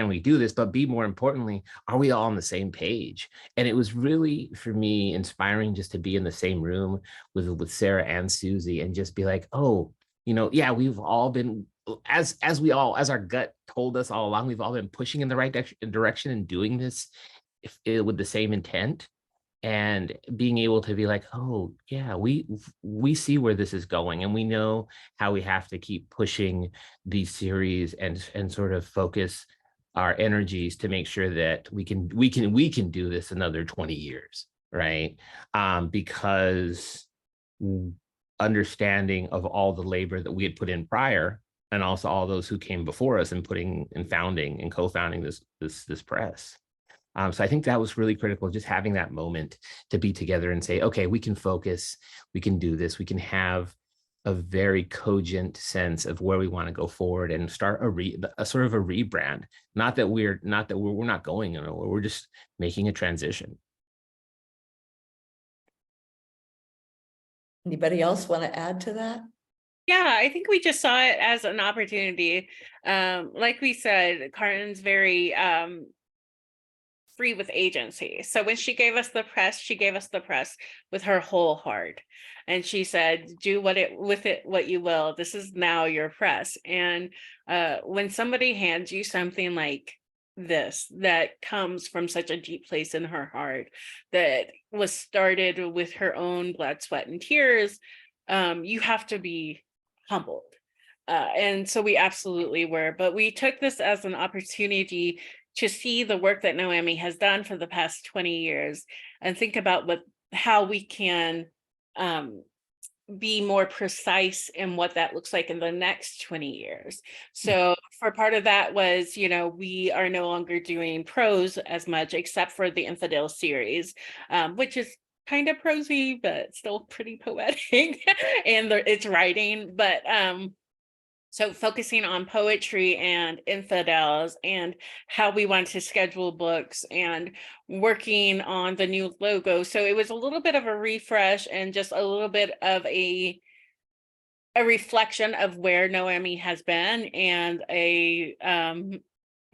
we do this, but B, more importantly, are we all on the same page? And it was really, for me, inspiring just to be in the same room with Sarah and Suzi and just be like, oh, yeah, we've all been, as our gut told us all along, we've all been pushing in the right direction and doing this with the same intent. And being able to be like, oh yeah, we see where this is going, and we know how we have to keep pushing these series and sort of focus our energies to make sure that we can do this another 20 years, right? Because understanding of all the labor that we had put in prior, and also all those who came before us and founding and co-founding this press. So I think that was really critical, just having that moment to be together and say, okay, we can focus, we can do this, we can have a very cogent sense of where we want to go forward and start a sort of a rebrand. Not that we're not going anywhere, we're just making a transition. Anybody else want to add to that? Yeah, I think we just saw it as an opportunity. Like we said, Carmen's very free with agency. So when she gave us the press with her whole heart. And she said, do what you will. This is now your press. And when somebody hands you something like this, that comes from such a deep place in her heart, that was started with her own blood, sweat, and tears, you have to be humbled. And so we absolutely were, but we took this as an opportunity to see the work that Noemi has done for the past 20 years and think about how we can be more precise in what that looks like in the next 20 years. So for part of that was, we are no longer doing prose as much, except for the Infidel series, which is kind of prosy, but still pretty poetic and it's writing. But so focusing on poetry and infidels and how we want to schedule books and working on the new logo. So it was a little bit of a refresh and just a little bit of a reflection of where Noemi has been and a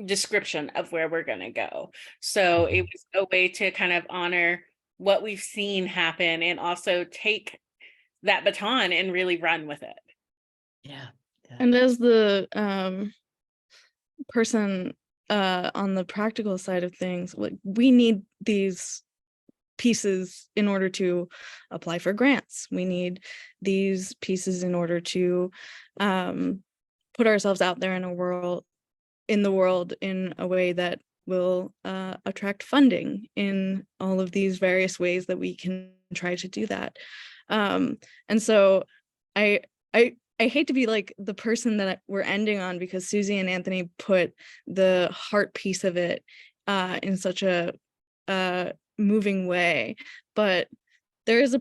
description of where we're going to go. So it was a way to kind of honor what we've seen happen and also take that baton and really run with it. Yeah. And as the person on the practical side of things, we need these pieces in order to apply for grants. We need these pieces in order to put ourselves out there in the world in a way that will attract funding in all of these various ways that we can try to do that. And so I hate to be like the person that we're ending on, because Suzi and Anthony put the heart piece of it in such a moving way, but there is a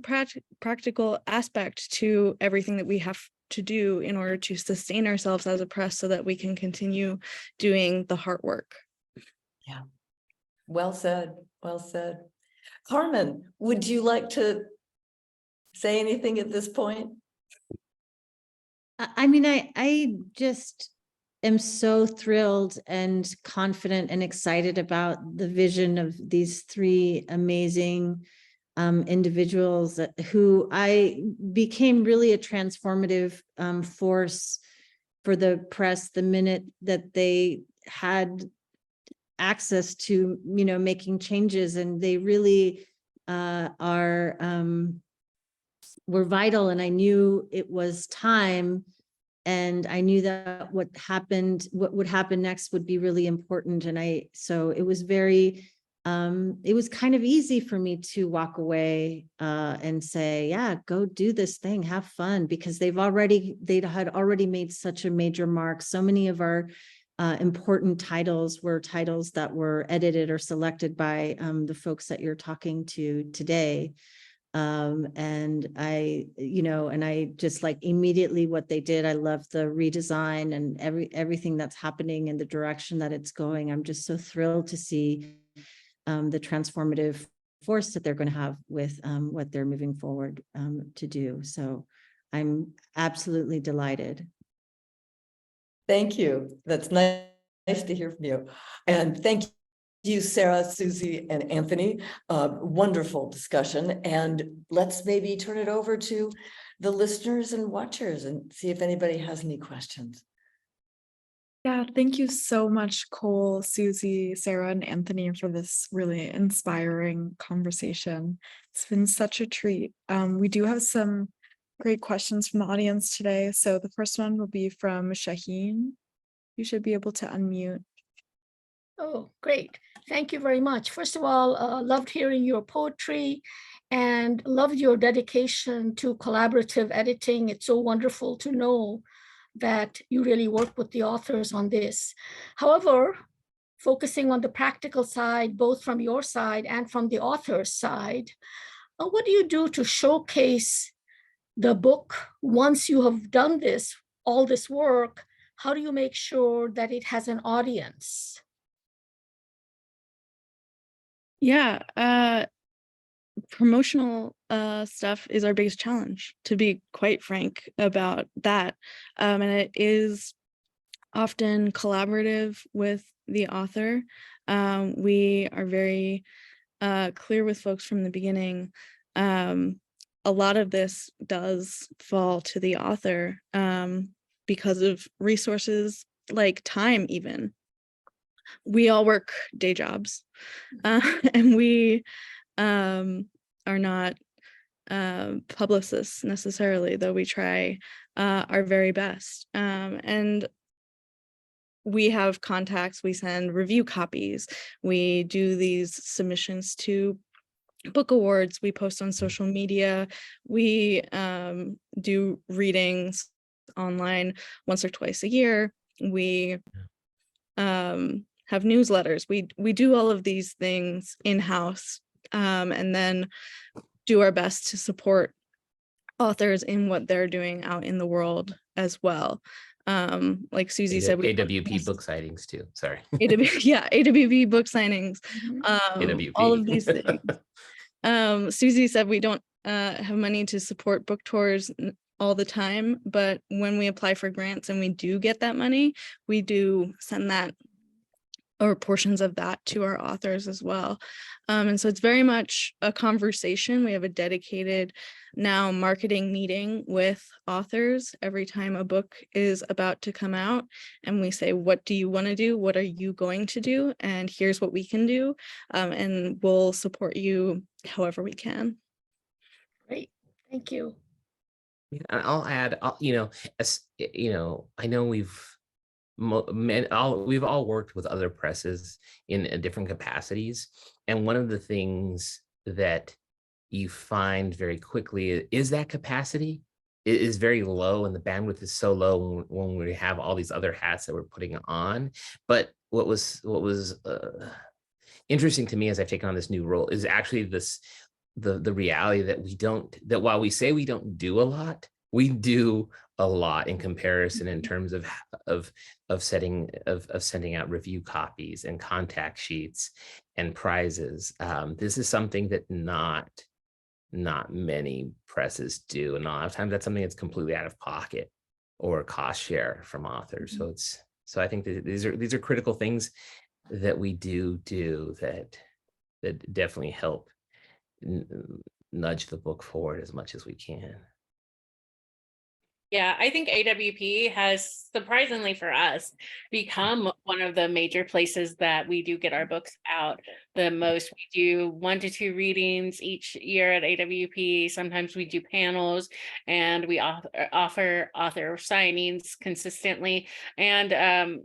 practical aspect to everything that we have to do in order to sustain ourselves as a press so that we can continue doing the hard work. Yeah, well said, well said. Carmen, would you like to say anything at this point? I mean, I just am so thrilled and confident and excited about the vision of these three amazing individuals who I became really a transformative force for the press the minute that they had access to, you know, making changes, and they really were vital. And I knew it was time, and I knew that what would happen next would be really important. And so it was very, it was kind of easy for me to walk away and say, yeah, go do this thing, have fun, because they had already made such a major mark. So many of our important titles were titles that were edited or selected by the folks that you're talking to today. And I just like immediately what they did. I love the redesign and everything that's happening and the direction that it's going. I'm just so thrilled to see the transformative force that they're going to have with what they're moving forward to do. So I'm absolutely delighted. Thank you. That's nice to hear from you. And thank you, Sarah, Suzi, and Anthony. Wonderful discussion. And let's maybe turn it over to the listeners and watchers and see if anybody has any questions. Yeah, thank you so much, Cole, Suzi, Sarah, and Anthony, for this really inspiring conversation. It's been such a treat. We do have some great questions from the audience today. So the first one will be from Shaheen. You should be able to unmute. Oh, great. Thank you very much. First of all, loved hearing your poetry and loved your dedication to collaborative editing. It's so wonderful to know that you really work with the authors on this. However, focusing on the practical side, both from your side and from the author's side, what do you do to showcase the book once you have done all this work? How do you make sure that it has an audience? Yeah, promotional stuff is our biggest challenge, to be quite frank about that. And it is often collaborative with the author. We are very clear with folks from the beginning. A lot of this does fall to the author because of resources like time even. We all work day jobs and we are not publicists necessarily, though we try our very best. And we have contacts, we send review copies, we do these submissions to book awards, we post on social media, we do readings online once or twice a year, we have newsletters, we do all of these things in-house, and then do our best to support authors in what they're doing out in the world as well. Like Suzi said, we AWP book sightings too. Sorry. AWP book signings. AWP. All of these things. Suzi said we don't have money to support book tours all the time, but when we apply for grants and we do get that money, we do send that or portions of that to our authors as well. And so it's very much a conversation. We have a dedicated now marketing meeting with authors every time a book is about to come out. And we say, what do you want to do? What are you going to do? And here's what we can do. And we'll support you however we can. Great, thank you. I'll add, I know we've all worked with other presses in different capacities, and one of the things that you find very quickly is that capacity is very low, and the bandwidth is so low when we have all these other hats that we're putting on. But what was interesting to me as I've taken on this new role is actually the reality that while we say we don't do a lot, we do a lot in comparison in terms of sending out review copies and contact sheets and prizes. This is something that not many presses do, and a lot of times that's something that's completely out of pocket or cost share from authors. So I think that these are critical things that we do that definitely help nudge the book forward as much as we can. Yeah, I think AWP has, surprisingly for us, become one of the major places that we do get our books out the most. We do 1 to 2 readings each year at AWP. Sometimes we do panels, and we offer author signings consistently. And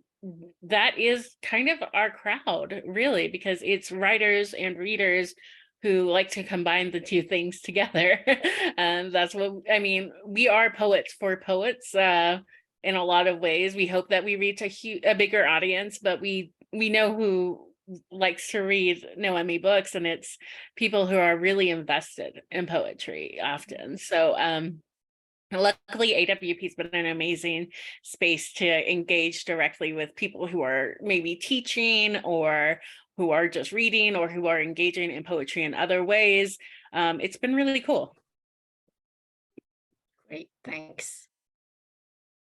that is kind of our crowd, really, because it's writers and readers who like to combine the two things together. And that's what, I mean, we are poets for poets in a lot of ways. We hope that we reach a bigger audience, but we know who likes to read Noemi books, and it's people who are really invested in poetry often. So luckily, AWP has been an amazing space to engage directly with people who are maybe teaching, or who are just reading, or who are engaging in poetry in other ways. It's been really cool. Great, thanks.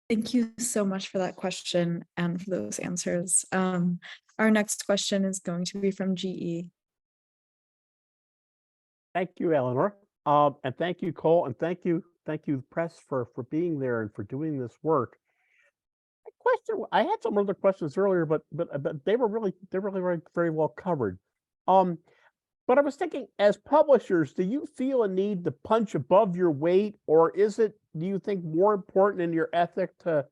Thank you so much for that question and for those answers. Our next question is going to be from GE. Thank you, Eleanor. And thank you, Cole, and thank you, press, for being there and for doing this work. I had some other questions earlier, but they were really very well covered. But I was thinking, as publishers, do you feel a need to punch above your weight, or do you think, more important in your ethic to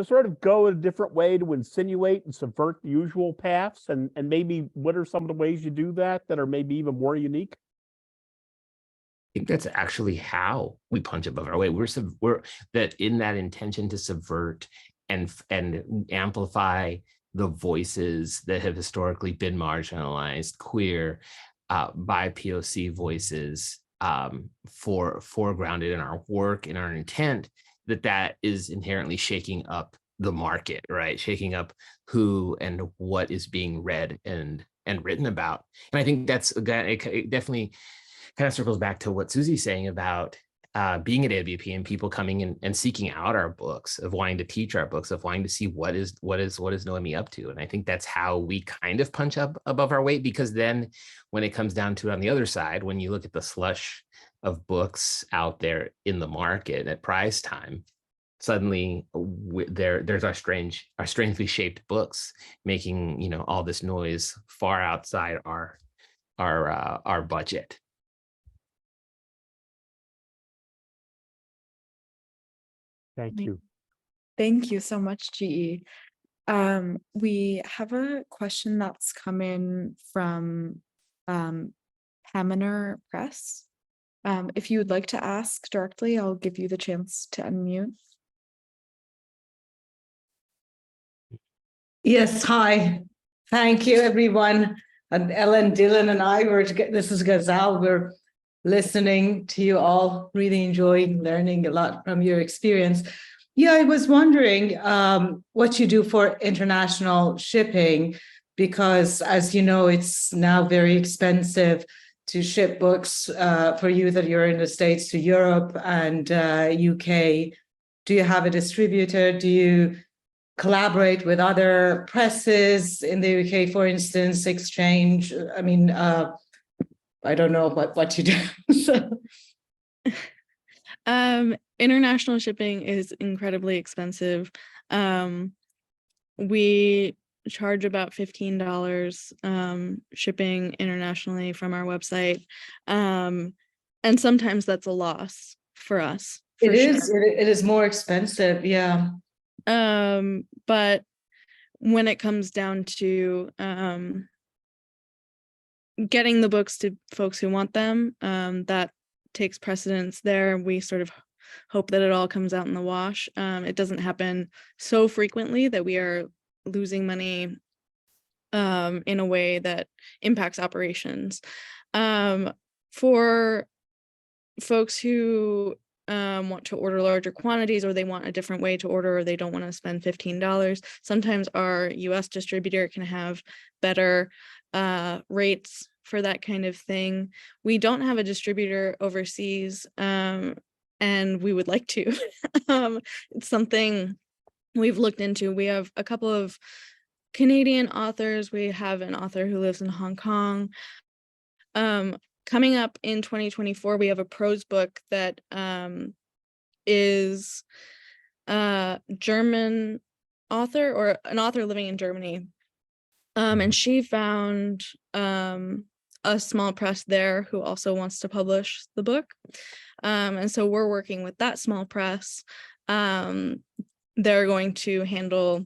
sort of go a different way, to insinuate and subvert the usual paths? And maybe what are some of the ways you do that are maybe even more unique? I think that's actually how we punch above our weight. We're that in that intention to subvert and amplify the voices that have historically been marginalized, queer, BIPOC voices, foregrounded in our work, in our intent, that is inherently shaking up the market, right? Shaking up who and what is being read and written about. And I think it definitely kind of circles back to what Suzi's saying about being at AWP and people coming in and seeking out our books, of wanting to teach our books, of wanting to see what is Noemi up to. And I think that's how we kind of punch up above our weight, because then when it comes down to it on the other side, when you look at the slush of books out there in the market at prize time, suddenly there's our strangely shaped books making, all this noise far outside our budget. Thank you. Thank you so much, GE. We have a question that's come in from Haminer Press. If you would like to ask directly, I'll give you the chance to unmute. Yes, hi. Thank you, everyone. And Ellen, Dylan, and I this is Ghazal. We're listening to you all, really enjoying learning a lot from your experience. Yeah, I was wondering what you do for international shipping, because as you know, it's now very expensive to ship books for you that you're in the States to Europe and UK. Do you have a distributor? Do you collaborate with other presses in the UK, for instance, exchange? I mean, I don't know what you do. So. International shipping is incredibly expensive. We charge about $15 shipping internationally from our website. And sometimes that's a loss for us. It is more expensive, yeah. But when it comes down to getting the books to folks who want them, that takes precedence there. We sort of hope that it all comes out in the wash. It doesn't happen so frequently that we are losing money in a way that impacts operations. For folks who want to order larger quantities, or they want a different way to order, or they don't want to spend $15, sometimes our US distributor can have better rates for that kind of thing. We don't have a distributor overseas, and we would like to. It's something we've looked into. We have a couple of Canadian authors. We have an author who lives in Hong Kong. Coming up in 2024, we have a prose book that is a German author, or an author living in Germany. And she found a small press there who also wants to publish the book. And so we're working with that small press. They're going to handle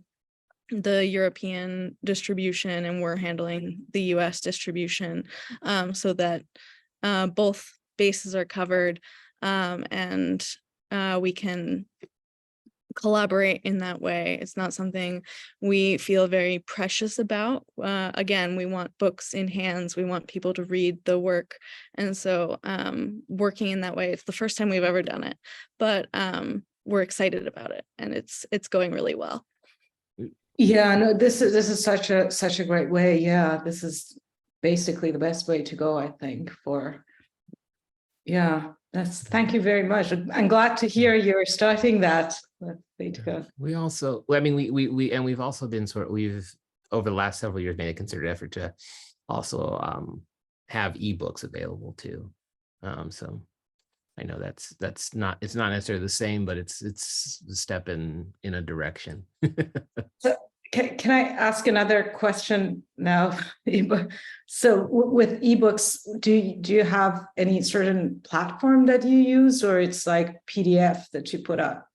the European distribution, and we're handling the US distribution, so that both bases are covered, and we can collaborate in that way. It's not something we feel very precious about. Again, we want books in hands. We want people to read the work. And so working in that way, it's the first time we've ever done it, but we're excited about it, and it's going really well. Yeah, no, this is such a great way. Yeah, this is basically the best way to go, I think, for, yeah, thank you very much. I'm glad to hear you're starting that. That's way to go. We also, I mean, we've also been we've over the last several years made a concerted effort to also have ebooks available too. So I know it's not necessarily the same, but it's a step in a direction. So can I ask another question now? So with ebooks, do you have any certain platform that you use, or it's like PDF that you put up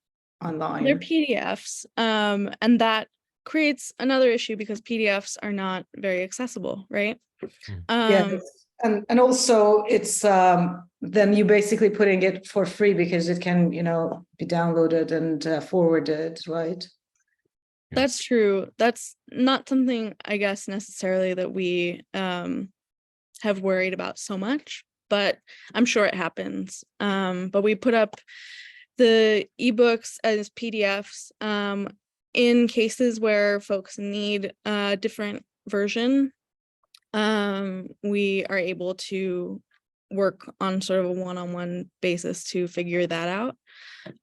online? They're PDFs, and that creates another issue because PDFs are not very accessible, right? Yeah, and also it's then you basically putting it for free because it can, be downloaded and forwarded, right? That's true. That's not something, I guess, necessarily that we have worried about so much, but I'm sure it happens. But we put up the ebooks as PDFs in cases where folks need a different version. We are able to work on sort of a one-on-one basis to figure that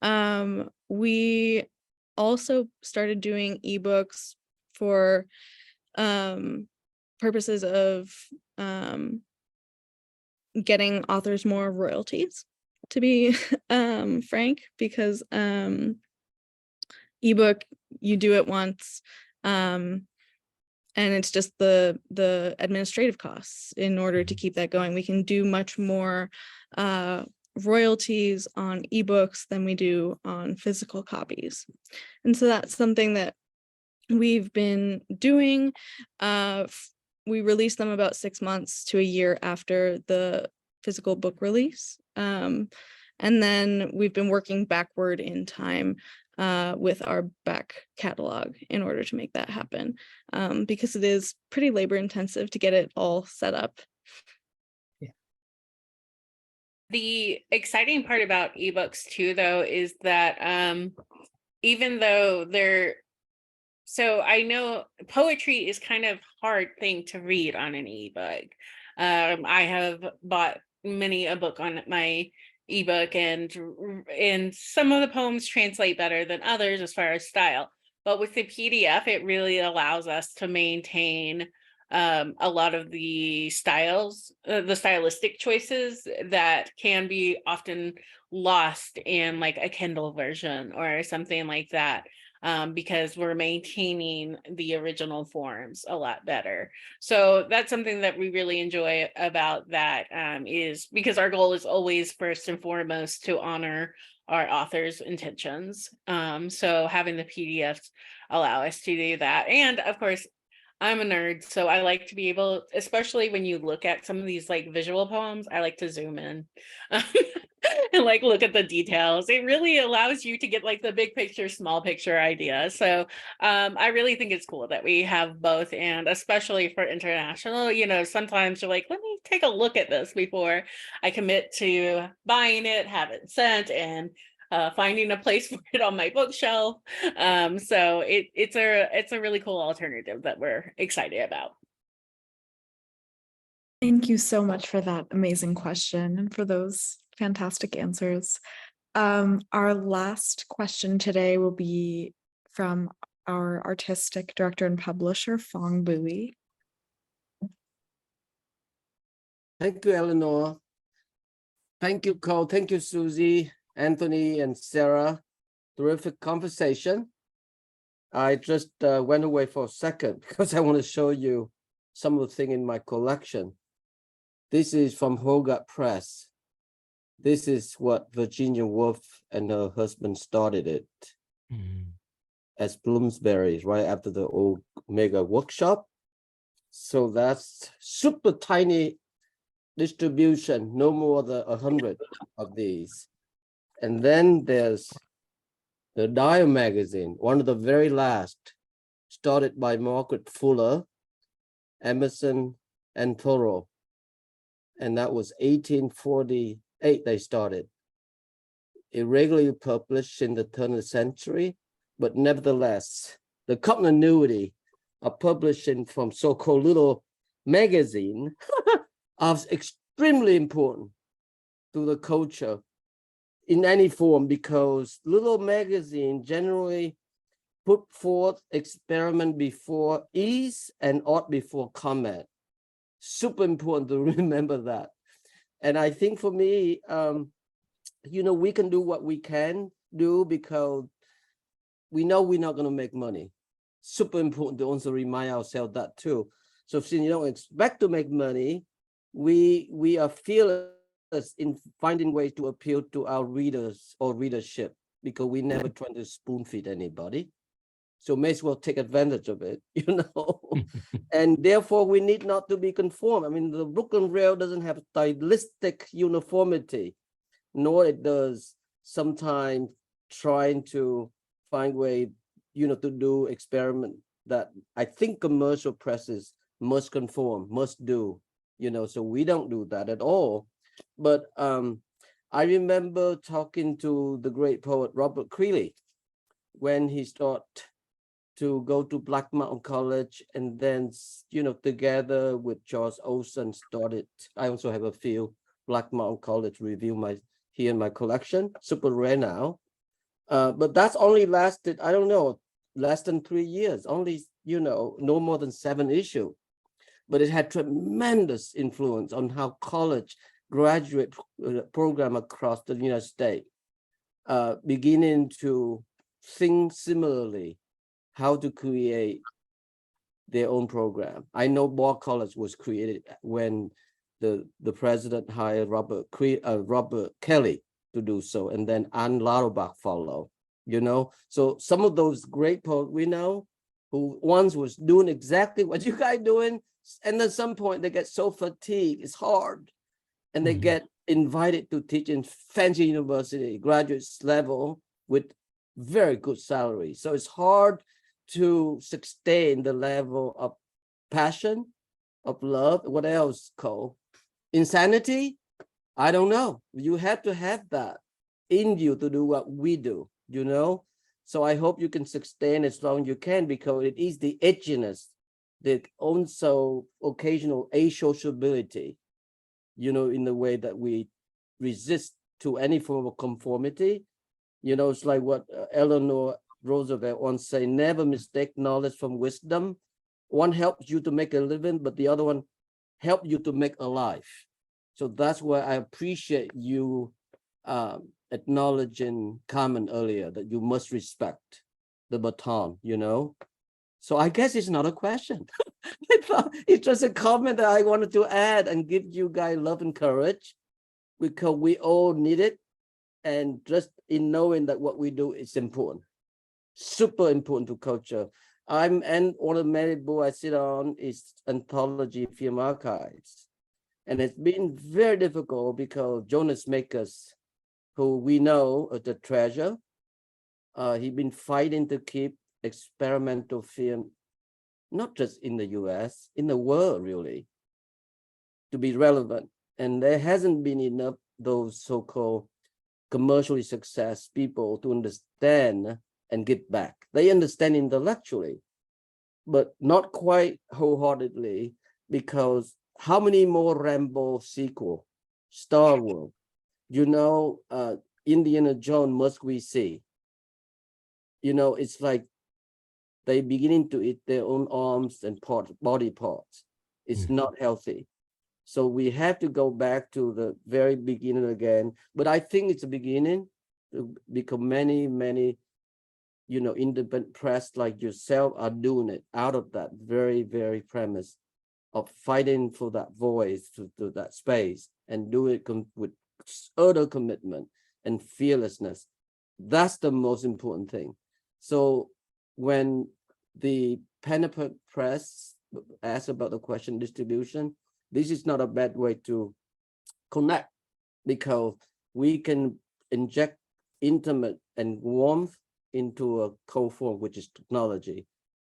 out. We also started doing ebooks for purposes of getting authors more royalties, to be frank, because ebook, you do it once, and it's just the administrative costs in order to keep that going. We can do much more royalties on ebooks than we do on physical copies. And so that's something that we've been doing. We release them about 6 months to a year after the physical book release. And then we've been working backward in time with our back catalog in order to make that happen, because it is pretty labor intensive to get it all set up. The exciting part about ebooks too, though, is that even though so I know poetry is kind of hard thing to read on an ebook. I have bought many a book on my ebook, and some of the poems translate better than others as far as style. But with the PDF, it really allows us to maintain a lot of the styles, the stylistic choices that can be often lost in like a Kindle version or something like that, because we're maintaining the original forms a lot better. So that's something that we really enjoy about that, is because our goal is always first and foremost to honor our author's intentions. So having the PDFs allow us to do that. And of course, I'm a nerd, so I like to be able, especially when you look at some of these like visual poems, I like to zoom in and like look at the details. It really allows you to get like the big picture, small picture idea. So I really think it's cool that we have both, and especially for international, you know, sometimes you're like, let me take a look at this before I commit to buying it, have it sent, and finding a place for it on my bookshelf. So it's a really cool alternative that we're excited about. Thank you so much for that amazing question and for those fantastic answers. Our last question today will be from our artistic director and publisher, Fong Bui. Thank you, Eleanor. Thank you, Cole. Thank you, Susie, Anthony, and Sarah. Terrific conversation. I just went away for a second because I want to show you some of the things in my collection. This is from Hogarth Press. This is what Virginia Woolf and her husband started it as Bloomsbury's right after the old mega workshop. So that's super tiny distribution, no more than 100 of these. And then there's the Dial magazine, one of the very last, started by Margaret Fuller, Emerson, and Thoreau. And that was 1848 they started. Irregularly published in the turn of the century, but nevertheless, the continuity of publishing from so-called little magazine are extremely important to the culture in any form, because little magazine generally put forth experiment before ease and art before comment. Super important to remember that. And I think for me, you know, we can do what we can do because we know we're not going to make money. Super important to also remind ourselves that too. So since you don't expect to make money, we are fearless in finding ways to appeal to our readers or readership, because we never try to spoon feed anybody. So may as well take advantage of it, you know. And therefore we need not to be conformed. I mean, the Brooklyn Rail doesn't have stylistic uniformity, nor it does sometimes trying to find way, you know, to do experiment that I think commercial presses must conform, must do, you know. So we don't do that at all. But I remember talking to the great poet Robert Creeley when he started to go to Black Mountain College, and then, you know, together with George Olsen started. I also have a few Black Mountain College review here in my collection, super rare now. But that's only lasted, I don't know, less than 3 years, only, you know, no more than 7 issues. But it had tremendous influence on how college graduate program across the United States, beginning to think similarly how to create their own program. I know Ball College was created when the president hired Robert Kelly to do so, and then Anne Lauterbach followed, you know. So some of those great poets we know, who once was doing exactly what you guys doing, and at some point they get so fatigued, it's hard, and they get invited to teach in fancy university, graduate level with very good salary. So it's hard to sustain the level of passion, of love. What else, Cole? Insanity? I don't know. You have to have that in you to do what we do, you know? So I hope you can sustain as long as you can, because it is the edginess, the also occasional asociability, you know, in the way that we resist to any form of conformity. You know, it's like what Eleanor Roosevelt once said, never mistake knowledge from wisdom. One helps you to make a living, but the other one helps you to make a life. So that's why I appreciate you acknowledging Carmen earlier, that you must respect the baton, you know? So I guess it's not a question. It's just a comment that I wanted to add and give you guys love and courage, because we all need it. And just in knowing that what we do is important, super important to culture. One of the many books I sit on is Anthology Film Archives. And it's been very difficult because Jonas Makers who we know as the treasure. He's been fighting to keep experimental film, not just in the US, in the world really, to be relevant. And there hasn't been enough those so-called commercially success people to understand and give back. They understand intellectually, but not quite wholeheartedly, because how many more Rambo sequel, Star Wars, Indiana Jones must we see? It's like they beginning to eat their own arms and body parts. It's not healthy. So we have to go back to the very beginning again. But I think it's a beginning to become many, independent press like yourself are doing it out of that very, very premise of fighting for that voice, to that space, and do it with utter commitment and fearlessness. That's the most important thing. So when the Pennypack Press asked about the question distribution, this is not a bad way to connect, because we can inject intimate and warmth into a cold form, which is technology.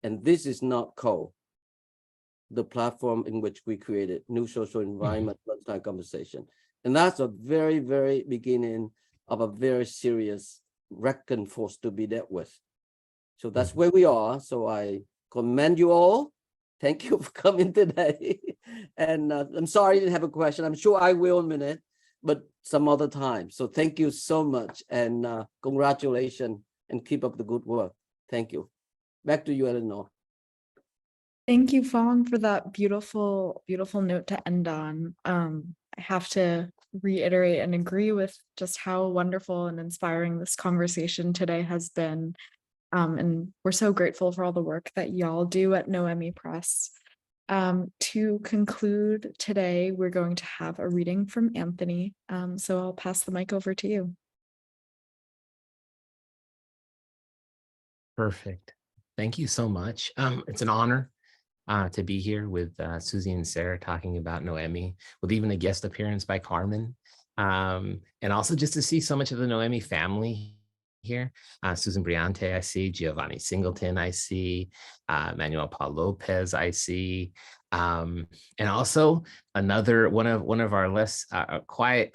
And this is not cold. The platform in which we created new social environment, lunchtime conversation. And that's a very, very beginning of a very serious reckon force to be dealt with. So that's where we are. So I commend you all. Thank you for coming today. And I'm sorry I didn't have a question. I'm sure I will in a minute, but some other time. So thank you so much. And congratulations, and keep up the good work. Thank you. Back to you, Eleanor. Thank you, Fawn, for that beautiful, beautiful note to end on. I have to reiterate and agree with just how wonderful and inspiring this conversation today has been. And we're so grateful for all the work that y'all do at Noemi Press. To conclude today, we're going to have a reading from Anthony. So I'll pass the mic over to you. Perfect. Thank you so much. It's an honor to be here with Suzi and Sarah talking about Noemi, with even a guest appearance by Carmen. And also just to see so much of the Noemi family here. Susan Briante, I see. Giovanni Singleton, I see. Manuel Paul Lopez, I see. And also another one of our less quiet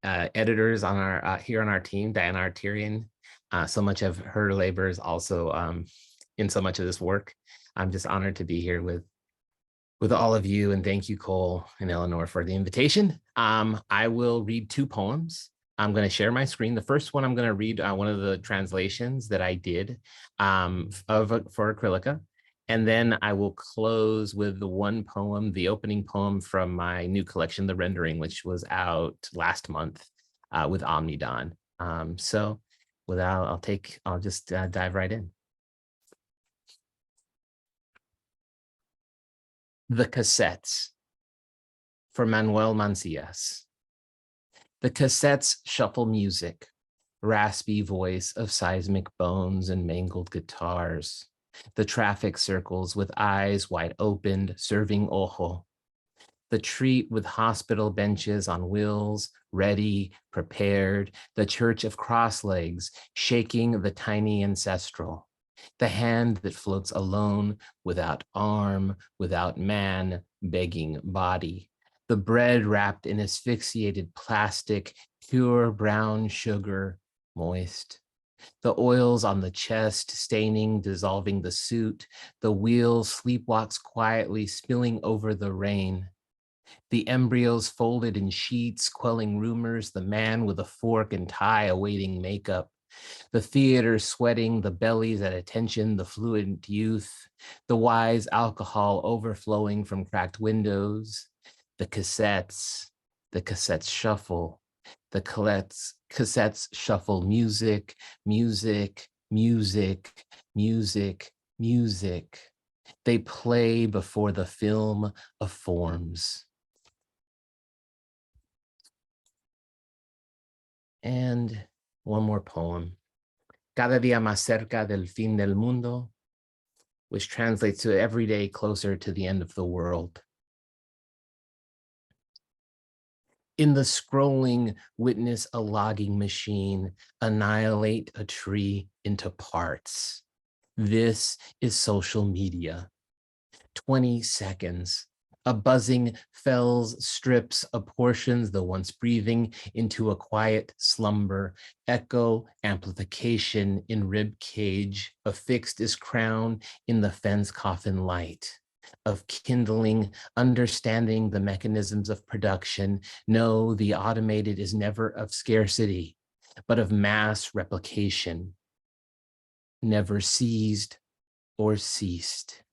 editors on our here on our team, Diana Arterian. So much of her labor is also in so much of this work. I'm just honored to be here with all of you, and thank you, Cole and Eleanor, for the invitation. I will read two poems. I'm going to share my screen. The first one, I'm going to read one of the translations that I did for Acrylica. And then I will close with the one poem, the opening poem from my new collection, The Rendering, which was out last month with Omnidon. So I'll just dive right in. The Cassettes, for Manuel Mancias. The cassettes shuffle music, raspy voice of seismic bones and mangled guitars. The traffic circles with eyes wide opened, serving ojo. The treat with hospital benches on wheels, ready, prepared. The church of cross legs, shaking the tiny ancestral. The hand that floats alone, without arm, without man, begging body. The bread wrapped in asphyxiated plastic, pure brown sugar, moist. The oils on the chest, staining, dissolving the suit. The wheel sleepwalks quietly, spilling over the rain. The embryos folded in sheets, quelling rumors. The man with a fork and tie awaiting makeup. The theater sweating, the bellies at attention, the fluent youth. The wise alcohol overflowing from cracked windows. The cassettes shuffle. The cassettes shuffle music, music, music, music, music. They play before the film of forms. And one more poem. Cada día más cerca del fin del mundo, which translates to every day closer to the end of the world. In the scrolling, witness a logging machine annihilate a tree into parts. This is social media. 20 seconds. A buzzing fells, strips, apportions the once breathing into a quiet slumber. Echo, amplification in rib cage. Affixed is crown in the fence coffin light. Of kindling, understanding the mechanisms of production. No, the automated is never of scarcity, but of mass replication. Never seized or ceased.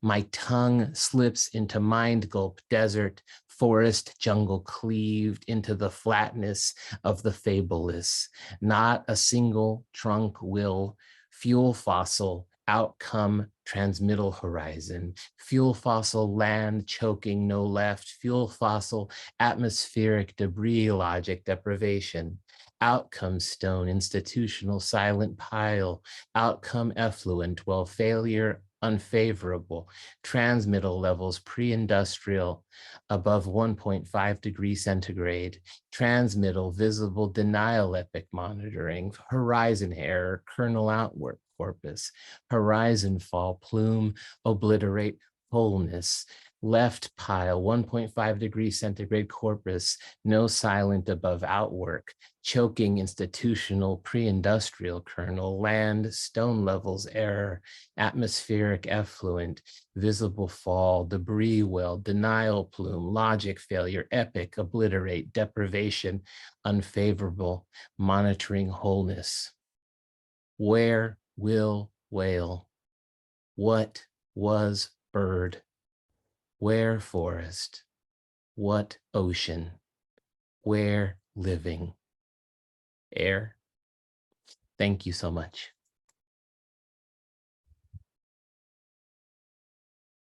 My tongue slips into mind gulp desert, forest jungle cleaved into the flatness of the fabulous. Not a single trunk will, fuel fossil, outcome transmittal horizon, fuel fossil land choking no left, fuel fossil atmospheric debris logic deprivation. Outcome stone, institutional silent pile, outcome effluent, while failure unfavorable, transmittal levels pre-industrial above 1.5 degrees centigrade, transmittal visible denial epic monitoring, horizon error, kernel outward corpus, horizon fall, plume, obliterate, wholeness, left pile, 1.5 degrees centigrade corpus, no silent above outwork, choking institutional pre-industrial kernel, land, stone levels error, atmospheric effluent, visible fall, debris well, denial plume, logic failure, epic, obliterate, deprivation, unfavorable, monitoring wholeness. Where will whale? What was bird? Where forest? What ocean? Where living? Air? Thank you so much.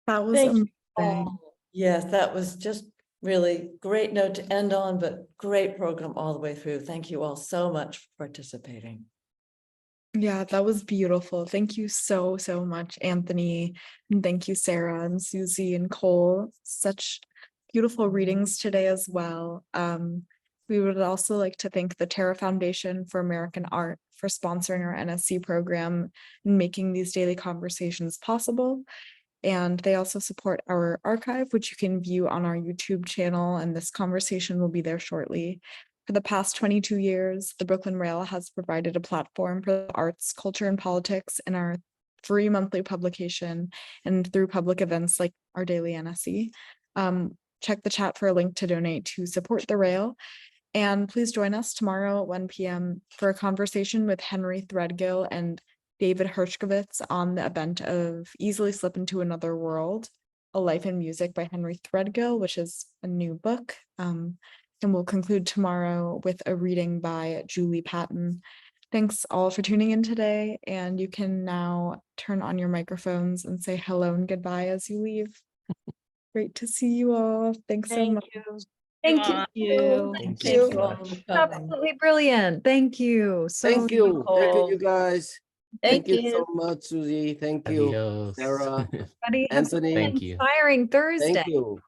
That was Thank you amazing. all. Yes, that was just really great note to end on, but great program all the way through. Thank you all so much for participating. Yeah, that was beautiful. Thank you so, so much, Anthony. And thank you, Sarah and Susie and Cole. Such beautiful readings today as well. We would also like to thank the Terra Foundation for American Art for sponsoring our NSC program and making these daily conversations possible. And they also support our archive, which you can view on our YouTube channel, and this conversation will be there shortly. For the past 22 years, the Brooklyn Rail has provided a platform for the arts, culture, and politics in our free monthly publication and through public events like our daily NSE. Check the chat for a link to donate to support the Rail. And please join us tomorrow at 1 p.m. for a conversation with Henry Threadgill and David Hershkovitz on the event of Easily Slip into Another World, A Life in Music by Henry Threadgill, which is a new book. And we'll conclude tomorrow with a reading by Julie Patton. Thanks all for tuning in today, and you can now turn on your microphones and say hello and goodbye as you leave. Great to see you all. Thanks so much. Thank all. you. Thank you you so all much. for coming. Absolutely brilliant. Thank you. So Thank you. Thank you, Nicole. you guys. Thank Thank you you. so much, Susie. Thank you, Adios. Sarah, Everybody have Anthony. Thank you. inspiring Thursday. Thank you.